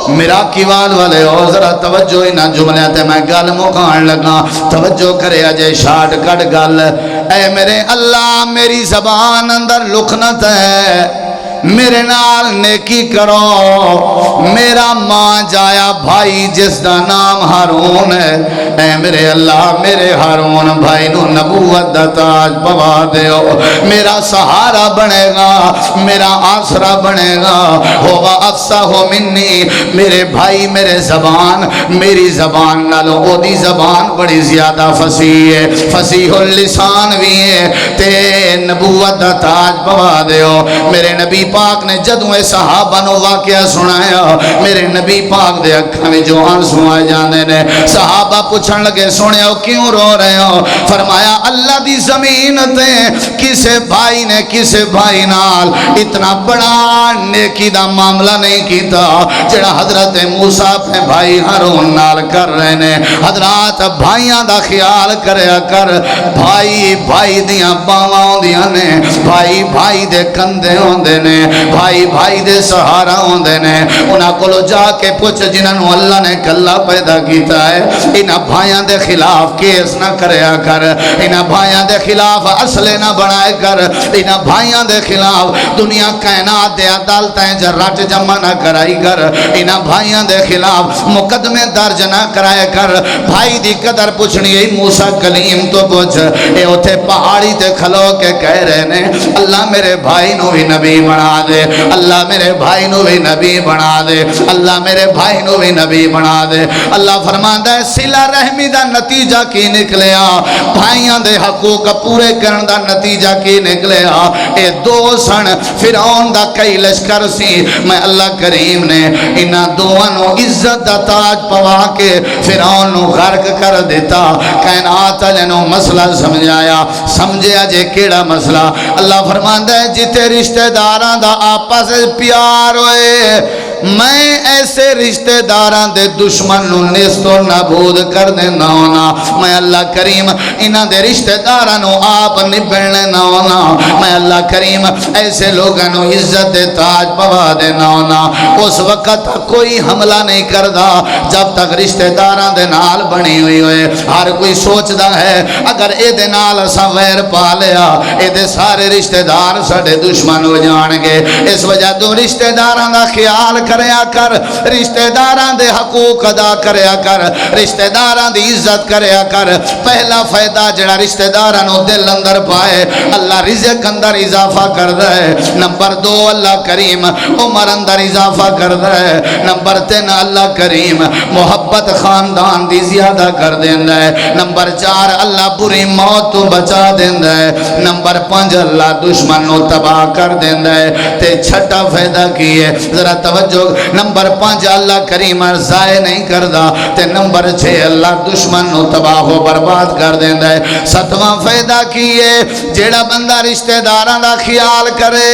میرا کیوال والے ہو ذرا توجہ ہی نہ جملے تے میں گل مکان لگا توجہ کرے آجے شارٹ کٹ گل اے میرے اللہ میری زبان اندر لکنت ہے میرے نال نیکی کرو میرا ماں جایا بھائی جس دا نام ہارون ہے اے میرے اللہ میرے ہارون بھائی نو نبوت دا تاج پوا دیو میرا سہارا بنے گا میرا آسرا بنے گا ہوگا افسا ہو منی میرے بھائی میرے زبان میری زبان نالو او دی زبان بڑی زیادہ فصیح ہے فصیح اللسان بھی ہے تے نبوت دا تاج پوا دیو میرے نبی پاک نے جدوں اے صحابہ نو واقعہ سنایا میرے نبی پاک دے اکھاں میں جو آنسو آ جاندے نے صحابہ پوچھن لگے سونے ہو کیوں رو رہے ہو فرمایا اللہ دی زمین تے کسے بھائی نے کسے بھائی نال اتنا بڑا نیکی دا معاملہ نہیں کیتا جڑا حضرت موسیٰ اپنے بھائی ہارون نال کر رہے نے حضرات بھائیاں دا خیال کریا کر بھائی بھائی دیاں باواں ہوندیاں نے بھائی بھائی دے کندھے ہوندے نے بھائی بھائی دے سہارا ہوندے نے انہاں کولو جا کے پوچھ جنہاں نو اللہ نے کلا پیدا کیتا ہے انہاں بھائیاں دے خلاف کیس نہ کریا کر انہاں بھائیاں دے خلاف اصلے نہ بنائے کر انہاں بھائیاں دے خلاف دنیا کائنات دے عدالتیں رٹ جمع نہ کرائی کر انہاں بھائیاں دے خلاف مقدمے درج نہ کرائے کر بھائی دی قدر پوچھنی ہے موسیٰ کلیم تو پوچھ اے اوتھے پہاڑی تے کھلو کے کہہ رہے نے اللہ میرے بھائی نو بھی نبی بنا دے اللہ میرے بھائی نو بھی نبی بنا دے اللہ میرے بھائی نو بھی نبی بنا دے اللہ فرماندا ہے صلہ رحمی دا نتیجہ کی نکلیا بھائیاں دے حقوق پورے کرن دا نتیجہ کی نکلیا اے دو سن فرعون دا کئی لشکر سی میں اللہ کریم نے انہاں دوواں نو عزت دا تاج پوا کے فرعون نو غرق کر دیتا کائنات والے نو مسئلہ سمجھایا سمجھیا جے کیڑا مسئلہ اللہ فرماندا ہے جتے رشتہ داراں دا آپس پیار ہوئے میں ایسے رشتہ داران دے دشمن نو نیست و نابود کر دینا ہونا میں اللہ کریم انہاں دے رشتہ داران نو آپ نبھڑنے نہ ہونا میں اللہ کریم ایسے لوگاں نو عزت دے تاج پوا دینا ہونا اس وقت کوئی حملہ نہیں کردہ جب تک رشتہ داران دے نال بنی ہوئی ہوئے ہر کوئی سوچدا ہے اگر اے دے نال اساں ویر پا لیا اے دے سارے رشتہ دار ساڈے دشمن ہو جان گے اس وجہ دو رشتہ داران دا خیال کریا کر رشتہ داراں دے حقوق ادا کریا کر رشتہ داراں دی عزت کریا کر پہلا فائدہ جڑا رشتہ داراں نو دل اندر پائے اللہ رزق اندر اضافہ کردا ہے نمبر 2 اللہ کریم عمر اندر اضافہ کردا ہے نمبر 3 اللہ کریم محبت خاندان دی زیادہ کر دیندا ہے نمبر 4 اللہ بری موت تو بچا دیندا ہے نمبر 5 اللہ دشمن نو تباہ کر دیندا ہے تے چھٹا فائدہ کی ہے ذرا توجہ نمبر 5 اللہ کریم ضائع نہیں کردا تے نمبر 6 اللہ دشمن نو تباہ و برباد کر دیندا ہے ستواں فائدہ کی ہے جیڑا بندہ رشتہ داراں دا خیال کرے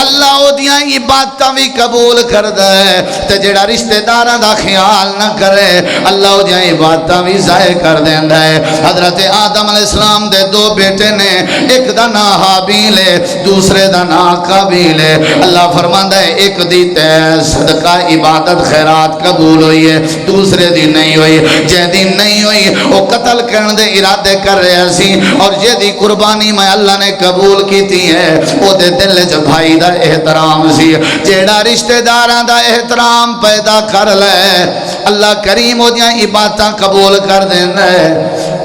اللہ او دیاں عبادتاں وی قبول کردا ہے تے جیڑا رشتہ داراں دا خیال نہ کرے اللہ او دیاں عبادتاں وی ضائع کر دیندا ہے حضرت آدم علیہ السلام دے 2 بیٹے نے ایک دا نام حابیل ہے دوسرے دا نام قابیل ہے اللہ فرماندا ہے ایک دی تے صدقہ عبادت خیرات قبول ہوئی ہے دوسرے دی نہیں ہوئی جے دی نہیں ہوئی او قتل کرن دے ارادے کر رہے سی اور جے دی قربانی میں اللہ نے قبول کیتی ہے او دے دل وچ بھائی دا احترام سی جیڑا رشتہ داراں دا احترام پیدا کر لے اللہ کریم او دیاں عبادتاں قبول کر دیندا ہے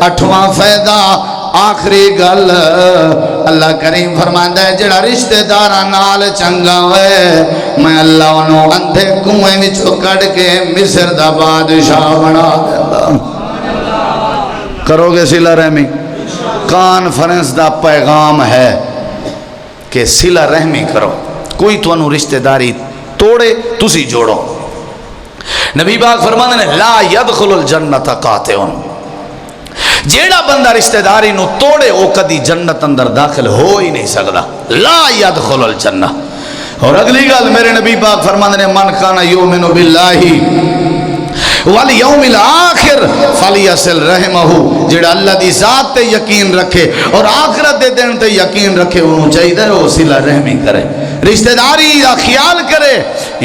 8واں فائدہ آخری گل اللہ کریم فرماندا ہے جڑا رشتہ داراں نال چنگا ہوئے میں اللہ انہوں اندھے کنویں وچوں کڈ کے مصر دا بادشاہ بنا دیندا کرو گے صلہ رحمی کانفرنس دا پیغام ہے کہ صلہ رحمی کرو کوئی تو انہوں رشتہ داری توڑے تسی جوڑو نبی پاک فرماندے نے لا يدخل الجنت قاطعون جیڑا بندہ رشتہ داری نو توڑے وہ کدی جنت اندر داخل ہو ہی نہیں سکتا لا يدخل الجنہ اور اگلی گل میرے نبی پاک فرماندے نے من کان یؤمن باللہ والیوم الاخر فلیصل رحمہ جڑا اللہ دی ذات تے یقین رکھے اور آخرت دے دن تے یقین رکھے انہوں چاہیے وہ صلہ رحمی کرے رشتہ داری دا خیال کرے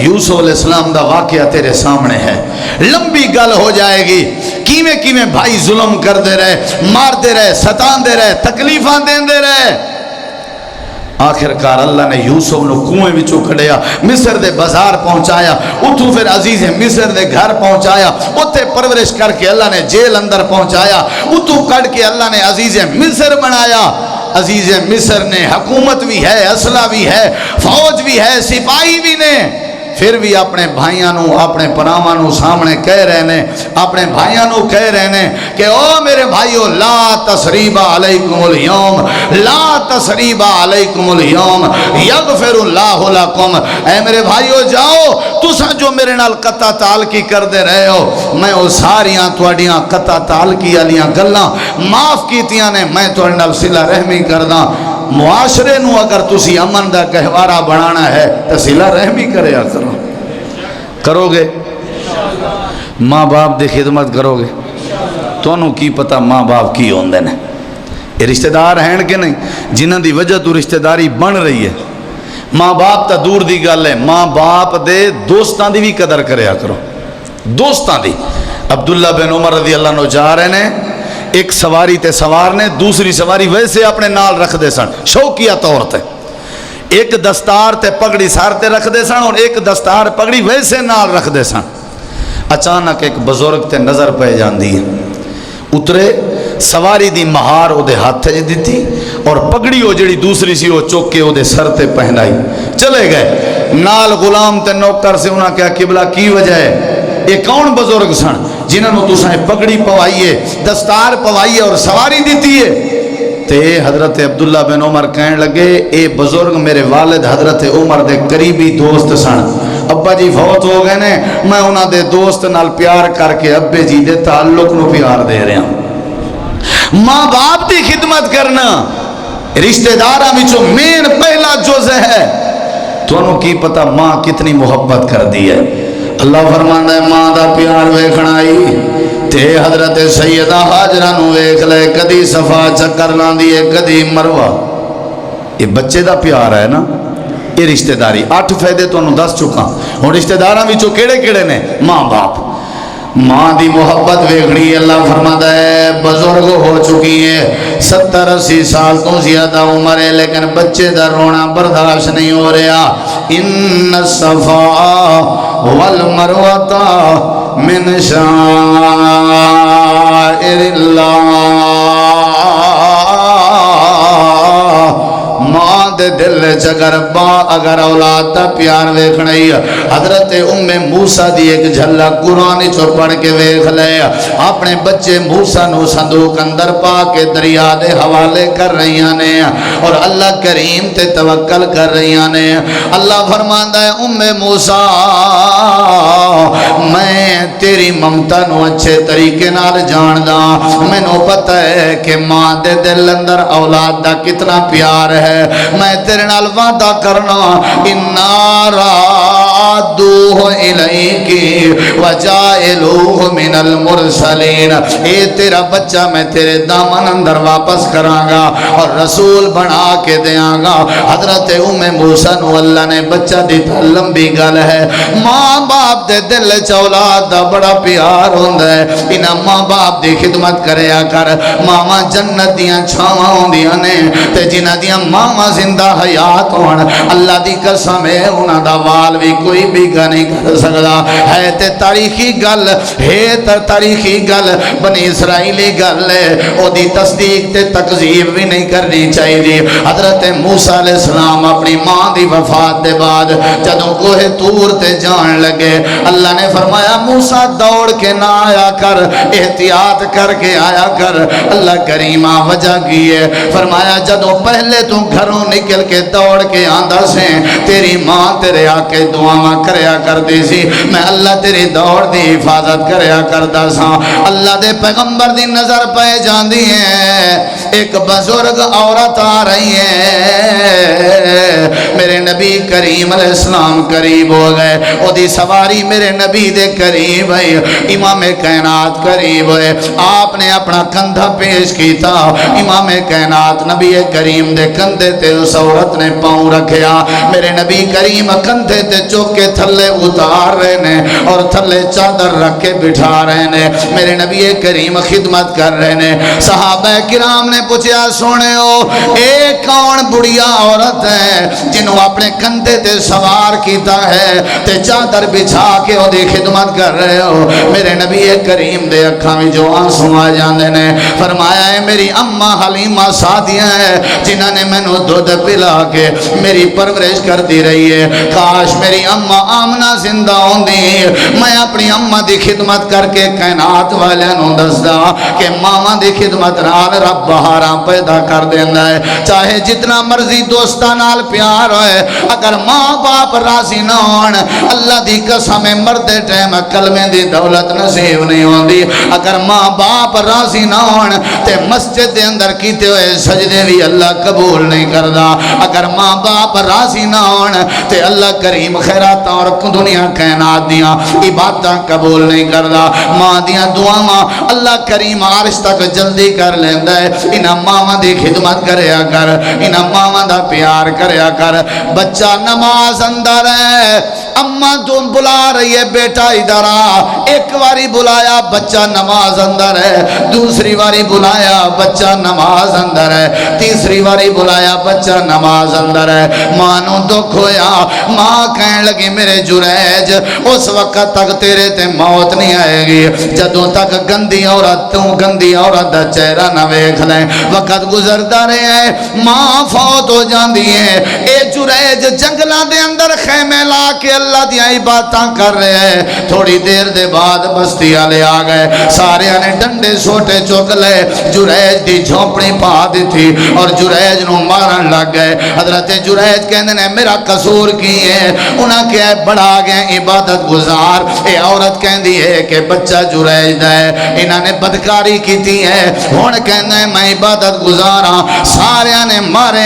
یوسف علیہ السلام دا واقعہ تیرے سامنے ہے لمبی گل ہو جائے گی کیویں کیویں بھائی ظلم کر دے رہے مار دے رہے ستان دے رہے تکلیفاں دین دے رہے آخر کار اللہ نے یوسف نو کنویں وچوں کھڑیا مصر دے بازار پہنچایا اتھوں پھر عزیز مصر دے گھر پہنچایا اتھے پرورش کر کے اللہ نے جیل اندر پہنچایا اتھوں کٹ کے اللہ نے عزیز مصر بنایا عزیز مصر نے حکومت بھی ہے اسلحہ بھی ہے فوج بھی ہے سپاہی بھی نے پھر بھی اپنے بھائیاں نو اپنے پناواں نو سامنے کہہ رہے نے اپنے بھائیاں نو کہہ رہے نے کہ او میرے بھائیو لا تسریب علیکم اليوم لا تسریب علیکم اليوم یغفر اللہ لکم اے میرے بھائیو جاؤ تساں جو میرے نال قطع تعلقی کر دے رہے ہو میں او ساریاں تواڈیاں قطع تعلقی والیاں گلاں معاف کیتیاں نے میں تواڈے نال صلہ رحمی کردا معاشرے نو اگر تسی امن دا گہوارہ بنانا ہے تو صلہ رحمی کریا کرو گے ماں باپ دی خدمت کرو گے تو انہوں کی پتہ ماں باپ کی ہوندے نے یہ رشتہ دار ہیں کہ نہیں جنہ دی وجہ تو رشتہ داری بن رہی ہے ماں باپ تا دور دی گل ہے ماں باپ دے دوستاں دی بھی قدر کریا کرو دوستاں دی عبداللہ بن عمر رضی اللہ عنہ جا رہے نے ایک سواری تے سوار نے دوسری سواری ویسے اپنے نال رکھ دے سن شوقیہ طور تے ایک دستار تے پگڑی سار تے رکھ دے سن اور ایک دستار پگڑی ویسے نال رکھ دے سن اچانک ایک بزرگ تے نظر پہ جاندی ہے اترے سواری دی مہار او دے ہاتھ تے دیتی اور پگڑی او جڑی دوسری سی او چوک کے او دے سر تے پہنائی چلے گئے نال غلام تے نوکر سے انہاں کہا قبلہ کی وجہ ہے یہ کون بزرگ سن جنہوں نے تسائیں پگڑی پوائیے دستار پوائیے اور سواری دیتی ہے تے حضرت عبداللہ بن عمر کہنے لگے اے بزرگ میرے والد حضرت عمر دے قریبی دوست سن ابا جی فوت ہو گئے نے میں انہاں دے دوست نال پیار کر کے ابے جی دے تعلق نو پیار دے رہا ہوں ماں باپ دی خدمت کرنا رشتہ داراں وچوں مین پہلا جز ہے تو انہوں کی پتہ ماں کتنی محبت کر دی ہے اللہ فرماندا ہے ماں دا پیار ویکھنائی تے حضرت سیدہ حاجرہ نو ویکھ لے کدی صفا چکر لاندی ہے کدی مروہ یہ بچے دا پیار ہے نا یہ رشتہ داری 8 فائدے تو انہوں دس چکا ہوں رشتہ داراں وچوں کیڑے کیڑے نے ماں باپ ماں دی محبت ویکھنی اللہ فرماتا ہے بزرگ ہو چکی ہے 70-80 سال تو زیادہ عمر ہے لیکن بچے دا رونا برداشت نہیں ہو رہا ان الصفا والمروۃ من شعائر اللہ ماں دے دل چگر با اگر اولاد دا پیار ویکھنائی حضرت موسیٰ دی ایک جھلک قرآن چو پڑھ کے ویکھ لے اپنے بچے موسیٰ نو صندوق اندر پا کے دریا دے حوالے کر رہی نے اور اللہ کریم تے توکل کر رہی نے اللہ فرماندا ہے موسیٰ میں تیری ممتا نو اچھے طریقے نال جاندا میں نو پتہ ہے کہ ماں دے دل اندر اولاد دا کتنا پیار ہے میں تیرے نال وعدہ کرنا انا رادوہ الیکی وجائلوہ من المرسلین اے تیرا بچہ میں تیرے دامن اندر واپس کرانگا اور رسول بنا کے دیاں گا حضرت موسیٰ نو اللہ نے بچہ دیتا لمبی گل ہے ماں باپ دے دل چولاد دا بڑا پیار ہوندہ ہے انہا ماں باپ دی خدمت کریا کر ماما جنت دیاں چھاواں ہوندیاں نے تے جنہ دیاں ماما زندہ حیات ہون اللہ دی قسم ہے انہاں دا وال بھی کوئی بیگا نہیں کر سکتا ہے تے تاریخی گل ہے تاریخی گل بنی اسرائیلی گل ہے او دی تصدیق تے تکذیب بھی نہیں کرنی چاہیے حضرت موسیٰ علیہ السلام اپنی ماں دی وفات دے بعد جدوں کوہ طور تے جان لگے اللہ نے فرمایا موسیٰ دوڑ کے نہ آیا کر احتیاط کر کے آیا کر اللہ کریمہ وجہ کی ہے فرمایا جدوں پہلے تو گھروں نکل کے دوڑ کے آندہ سے تیری ماں تیرے آکے دعاواں کریا کر دی سی میں اللہ تیری دوڑ دی حفاظت کریا کردہ سا اللہ دے پیغمبر دی نظر پہ جاندی ہے ایک بزرگ عورت آ رہی ہے میرے نبی کریم علیہ السلام قریب ہو گئے او دی سواری میرے نبی دے قریب ہے امام کائنات قریب ہے آپ نے اپنا کندھا پیش کیتا امام کائنات نبی کریم دے کندھے تے اس عورت نے پاؤں رکھیا میرے نبی کریم کندھے تے چوکے تھلے اتار رہے نے اور تھلے چادر رکھ کے بٹھا رہے نے میرے نبی کریم خدمت کر رہے نے صحابہ کرام نے پوچھا سونے ہو ایک کون بڑیا عورت ہے جنہوں اپنے کندھے تے سوار کیتا ہے تے چادر بچھا کے او دی خدمت کر رہے ہو میرے نبی کریم دے اکھاں میں جو آنسو آ جاندے نے فرمایا ہے میری اماں حلیمہ سعدیہ ہے جنہاں نے میں نو دودھ پلا کے میری پرورش کر دی رہی ہے کاش میری اماں آمنہ زندہ ہوندی میں اپنی اماں دی خدمت کر کے کائنات والے نو دسدا کہ ماما دی خدمت نال رب بہاراں پیدا کر دیندا ہے چاہے جتنا مرضی دوستاں نال پیار ہوئے اگر ماں باپ راضی نہ ہون اللہ دی قسم مرد ٹائم کلمے دی دولت نصیب نہیں ہوندی اگر ماں باپ راضی نہ ہون تے مسجد دے اندر کیتے ہوئے سجدے بھی اللہ قبول نہیں کردا اگر ماں باپ راضی نہ ہون تے اللہ کریم خیرات اور دنیا کائنات دیاں عبادتاں قبول نہیں کردا ماں دیاں دعاواں اللہ کریم عرش تک جلدی کر لیندا ہے انہاں ماواں دی خدمت کریا کر انہاں ماواں دا پیار کریا کر بچہ نماز اندر ہے اماں تم بلا رہی ہے بیٹا ادھر آ ایک باری بلایا بچہ نماز اندر ہے دوسری باری بلایا بچہ نماز اندر ہے تیسری باری بلایا بچہ نماز اندر ہے ماں نو دکھ ہویا ماں کہنے لگی میرے جریج اس وقت تک تیرے تے موت نہیں آئے گی جدوں تک گندی عورت دا چہرہ نہ ویکھ لیں وقت گزرتا رہے ہیں ماں فوت ہو جاندی ہے اے جریج جنگلاں دے اندر خیمے لا کے اللہ دی عبادتاں کر رہے ہیں تھوڑی دیر دے بعد بستی والے آ گئے سارے نے ڈنڈے سوٹے چک لے جریج دی جھونپڑی پا دی تھی اور جریج نو مارن لگ گئے حضرت جریج کہندے نے میرا قصور کی ہے انہاں کہ بڑا گئے عبادت گزار اے عورت کہندی ہے کہ بچہ جریج دا ہے انہاں نے بدکاری کیتی ہے ہن کہندے ہیں میں عبادت گزاراں سارے نے مارے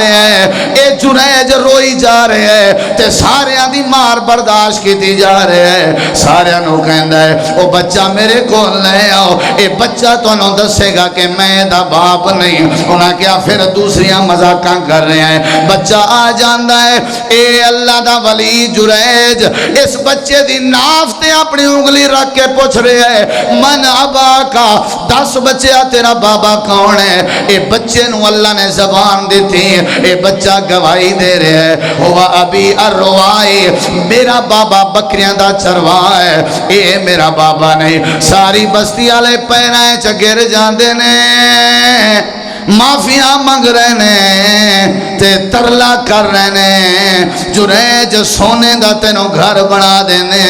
ہیں اے جریج روئی جا رہے ہیں تے سارے دی مار برداشت کیتی جا رہے ہے سارے نو کہندا ہے او بچہ میرے کو لے آؤ اے بچہ تانوں دسے گا کہ میں دا باپ نہیں انہاں کیا پھر دوسریاں مذاقاں کر رہے ہیں بچہ آ جاندا ہے اے اللہ دا ولی جریج اس بچے دی ناف تے اپنی انگلی رکھ کے پوچھ رہے ہے من ابا کا 10 بچہ تیرا بابا کون ہے اے بچے نو اللہ نے زبان دیتی اے بچہ گواہی دے رہے ہے ہوا ابی الروائی میرا بابا بکریاں دا چرواہ ہے اے میرا بابا نہیں ساری بستی والے پیرائیں چ گر جاندے نے معافیاں منگ رہے نے تے ترلا کر رہے نے جریج سونے دا تینوں گھر بنا دینے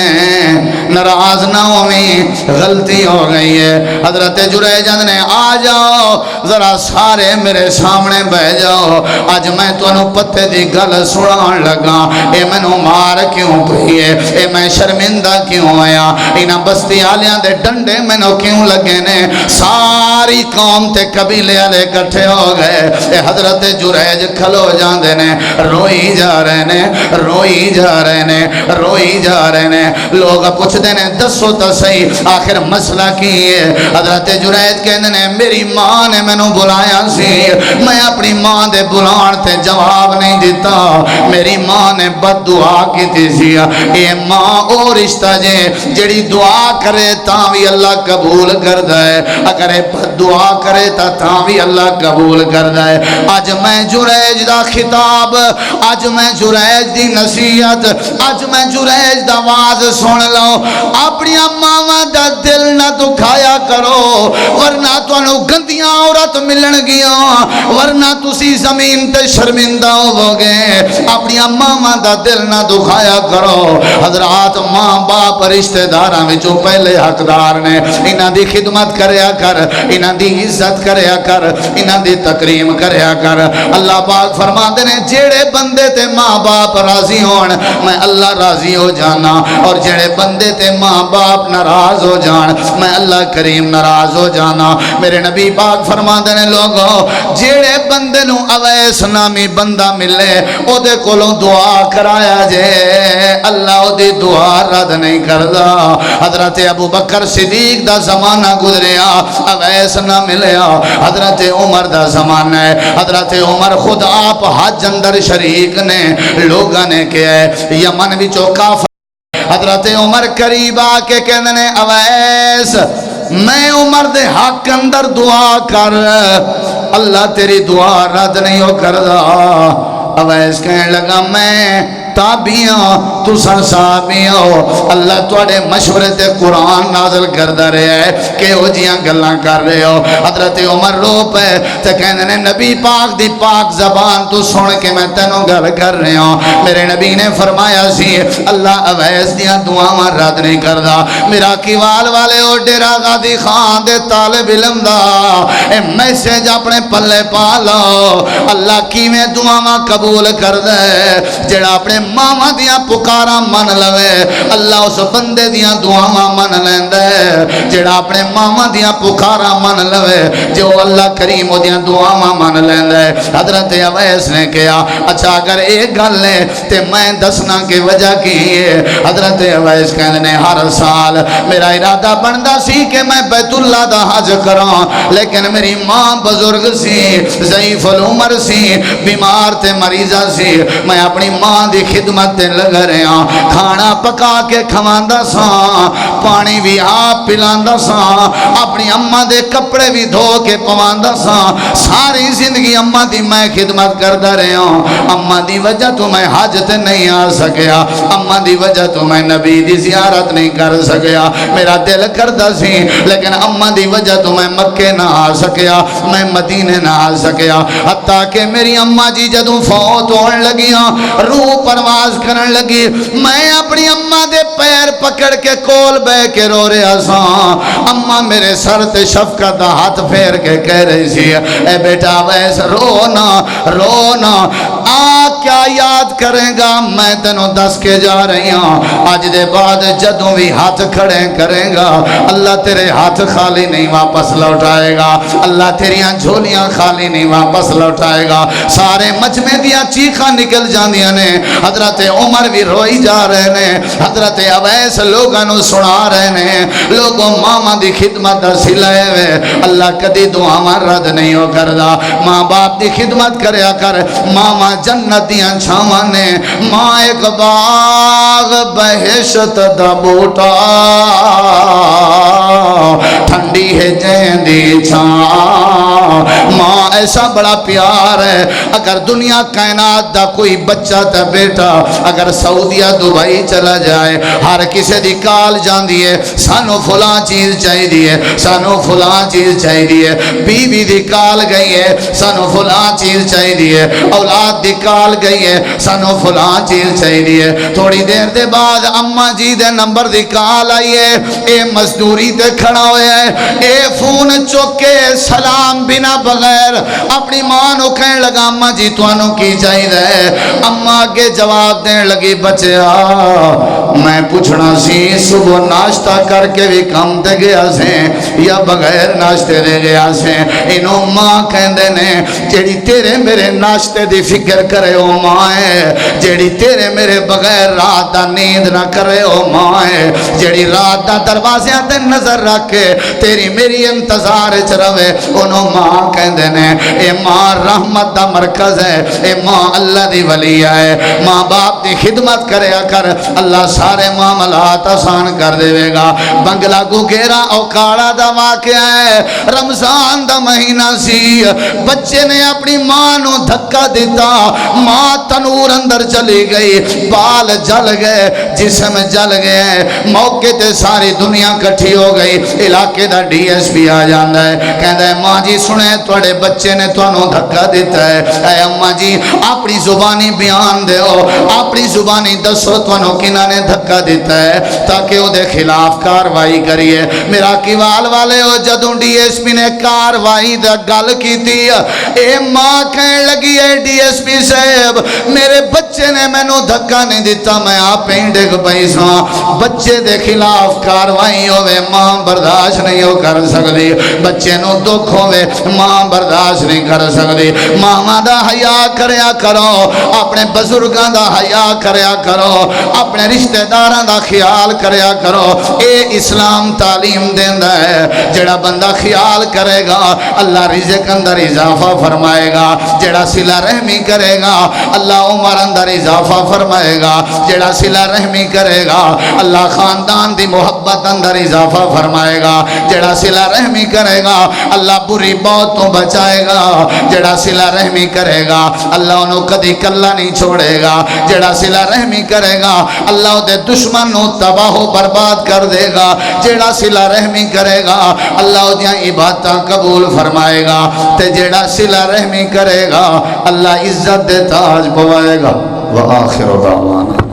ناراض نہ ہوئی غلطی ہو گئی ہے حضرت جریج نے آ جاؤ ذرا سارے میرے سامنے بہ جاؤ آج میں تانوں پتے دی گل سنان لگا اے مینوں مار کیوں پئی ہے اے میں شرمندہ کیوں آیا انہاں بستی والیاں دے ڈنڈے مینوں کیوں لگے نے ساری قوم تے قبیلے والے کٹھے ہو گئے اے حضرت جریج کھلو جاندے نے روئی جا رہے نے روئی جا رہے نے روئی جا رہے نے لوگ پوچھتے نے دسو تو صحیح آخر مسئلہ کی ہے حضرت جریج کہندے نے میری ماں نے مینوں بلایا سی میں اپنی ماں دے بلان تے جواب نہیں دیتا میری ماں نے بد دعا کیتی سی اے ماں او رشتہ جے جڑی دعا کرے تاں وی اللہ قبول کردا ہے اگر بد دعا کرے تاں وی اللہ قبول کردا ہے اج میں جریج دا خطاب اج میں جریج دی نصیحت اج میں جریج دا واز سن لو اپنی ماواں دا دل نہ دکھایا کرو ورنہ تانوں گندیاں عورت ملن گیاں ورنہ تسی زمین تے شرمندہ ہو گے اپنی ماواں دا دل نہ دکھایا کرو حضرات ماں باپ رشتہ داراں وچوں پہلے حقدار نے انہاں دی خدمت کریا کر انہاں دی عزت کریا کر انہاں دی تکریم کریا کر اللہ پاک فرماندے نے جیڑے بندے تے ماں باپ راضی ہون میں اللہ راضی ہو جانا اور جیڑے بندے تے ماں باپ ناراض ہو جان میں اللہ کریم ناراض ہو جانا میرے نبی پاک فرماندے نے لوگوں جیڑے بندے نو اویس نامی بندہ ملے او دے کولوں دعا کرایا جے اللہ او دی دعا رد نہیں کردا حضرت ابو بکر صدیق دا زمانہ گزریا اویس نہ ملیا حضرت عمر دا زمانہ ہے حضرت عمر خود آپ حج اندر شریک نے لوگاں نے کیا ہے یمن وچوں کافر حضرت عمر قریب آ کے کہندے نے اویس میں عمر دے حق اندر دعا کر اللہ تیری دعا رد نہیں ہو کردا اویس کہنے لگا میں تابعیاں تساں صحابیاں ہو اللہ تواڈے مشورے تے قرآن نازل کردا رہیا ہے کہ او جیاں گلاں کر رہے ہو حضرت عمر رو پے تے کہندے نے نبی پاک دی پاک زبان تو سن کے میں تینوں گل کر رہا ہوں میرے نبی نے فرمایا سی اللہ اویس دیاں دعاواں رد نہیں کردا میرا کیوال والے او ڈیرا غازی خان دے طالب علم دا اے میسج اپنے پلے پا لو اللہ کیویں دعاواں قبول کردا ہے جڑا اپنے ماواں دیاں پکاراں من لوے اللہ اس بندے دیاں دعاواں من لیندا ہے جڑا اپنے ماواں دیاں پکاراں من لوے جو اللہ کریم دیاں دعاواں من لیندا ہے حضرت اویس نے کہا اچھا اگر ایک گل ہے تے میں دسنا کہ وجہ کی ہے حضرت اویس کہندے نے ہر سال میرا ارادہ بندا سی کہ میں بیت اللہ دا حج کراں لیکن میری ماں بزرگ سی ضعیف العمر سی بیمار تے مریضہ سی میں اپنی ماں دی خدمت تے لگ رہا کھانا پکا کے کھواندا سا پانی بھی آپ پلاندا سا اپنی اماں دے کپڑے بھی دھو کے پواندا سا ساری زندگی اماں دی میں خدمت کردا رہا اماں دی وجہ تو میں حج تے نہیں آ سکیا اماں دی وجہ تو میں نبی دی زیارت نہیں کر سکیا میرا دل کردا سی لیکن اماں دی وجہ تو میں مکے نہ آ سکیا میں مدینے نہ آ سکیا حتیٰ کہ میری اماں جی جدوں فوت ہون لگیاں روح پرواز کرن لگی میں اپنی اماں دے پیر پکڑ کے کول بے کے رو رہا سا اماں میرے سر تے شفقت دا ہاتھ پھیر کے کہہ رہی سی اے بیٹا ویس رونا رونا کیا یاد کرے گا میں تینوں دس کے جا رہی ہوں اج دے بعد جدوں بھی ہاتھ کھڑے کرے گا اللہ تیرے ہاتھ خالی نہیں واپس لوٹائے گا اللہ تیریاں جھولیاں خالی نہیں واپس لوٹائے گا سارے مجمع دیاں چیخاں نکل جاندیاں نے حضرت عمر بھی روئی جا رہے نے حضرت اویس لوگاں نو سنا رہے نے لوگوں ماما دی خدمت دا سلائے وے اللہ کدی دعاواں رد نہیں ہو کردا ماں باپ دی خدمت کریا کر ماما جنت دیاں چھاواں نے ماں ایک باغ بہشت دا بوٹا ٹھنڈی ہے جیندی چھاں ماں ایسا بڑا پیار ہے اگر دنیا کائنات دا کوئی بچہ تا بیٹا اگر سعودیہ دبئی چلا جائے ہر کسی دی کال جان دیئے سانو فلاں چیز چاہی دیئے سانو فلاں چیز چاہی دیئے بیوی دی کال گئی ہے سانو فلاں چیز چاہی دیئے اولاد دی کال گئی ہے سانو فلاں چیز چاہی دیئے تھوڑی دیر دے بعد اماں جی دے نمبر دی کال آئی ہے اے مزدوری دے کھڑا ہوئے ہیں اے فون چوکے سلام بنا بغیر اپنی ماں نو کہنے لگا اماں جی توانو کی چاہی دے اماں کے جواب دین لگی بچیا میں پوچھنا سی صبح ناشتہ کر کے بھی کم دے گیا سے یا بغیر ناشتے دے گیا سے انہوں ماں کہندے نے جیڑی تیرے میرے ناشتے دی فکر کرے او ماں ہے جیڑی تیرے میرے بغیر رات دا نیند نہ کرے او ماں ہے جیڑی رات دا دروازیاں تے نظر رکھے تیری میری انتظار چ رہے انہوں ماں کہندے نے اے ماں رحمت دا مرکز ہے اے ماں اللہ دی ولی ہے ماں باپ دی خدمت کریا کر اللہ سارے معاملات آسان کر دے گا بنگلہ گھیرا اوکاڑا دا واقعہ ہے رمضان دا مہینہ سی بچے نے اپنی ماں نو دھکا دیتا ماں تنور اندر چلی گئی بال جل گئے جسم جل گئے موقع تے ساری دنیا کٹھی ہو گئی علاقے دا ڈی ایس پی آ جاندہ ہے کہندہ ہے ماں جی سنے توڑے بچے نے توانو دھکا دیتا ہے اے اماں جی اپنی زبانی بیان دے ہو اپنی زبانی دسو توانو کنہ نے دھکا دیتا ہے تاکہ وہ دے خلاف کاروائی کریے میرا کیوال والے ہو جدوں ڈی ایس پی نے کاروائی دا گل کی تھی اے ماں کہنے لگی ہے ڈی ایس پی صاحب میرے بچے نے میں نو دھکا نہیں دیتا میں آپ پینڈے کو پیسوں بچے دے خلاف کاروائی ہوئے ماں برداشت نہیں ہو کر سکتی بچے نو دکھ ہوئے ماں برداشت نہیں کر سکتی ماں دا حیاء کریا کرو اپنے بزرگاں دا حیاء کریا کرو اپنے رشتہ داراں دا خیال کریا کرو اے اسلام تعلیم دیندہ ہے جڑا بندہ خیال کرے گا اللہ رزق اندر اضافہ فرمائے گا جڑا صلہ رحمی کرے گا اللہ عمر اندر اضافہ فرمائے گا جڑا صلہ رحمی کرے گا اللہ خاندان دی محبت اندر اضافہ فرمائے گا جڑا صلہ رحمی کرے گا اللہ بری موت تو بچائے گا جڑا صلہ رحمی کرے گا اللہ انہوں کدی کلا نہیں چھوڑے گا جڑا صلہ رحمی کرے گا اللہ دے دشمن نو تباہ و برباد کر دے گا جڑا صلہ رحمی کرے گا اللہ دیاں عبادتاں قبول فرمائے گا تے جڑا صلہ رحمی کرے گا اللہ عزت دے تاج پوائے گا وآخر دعوانا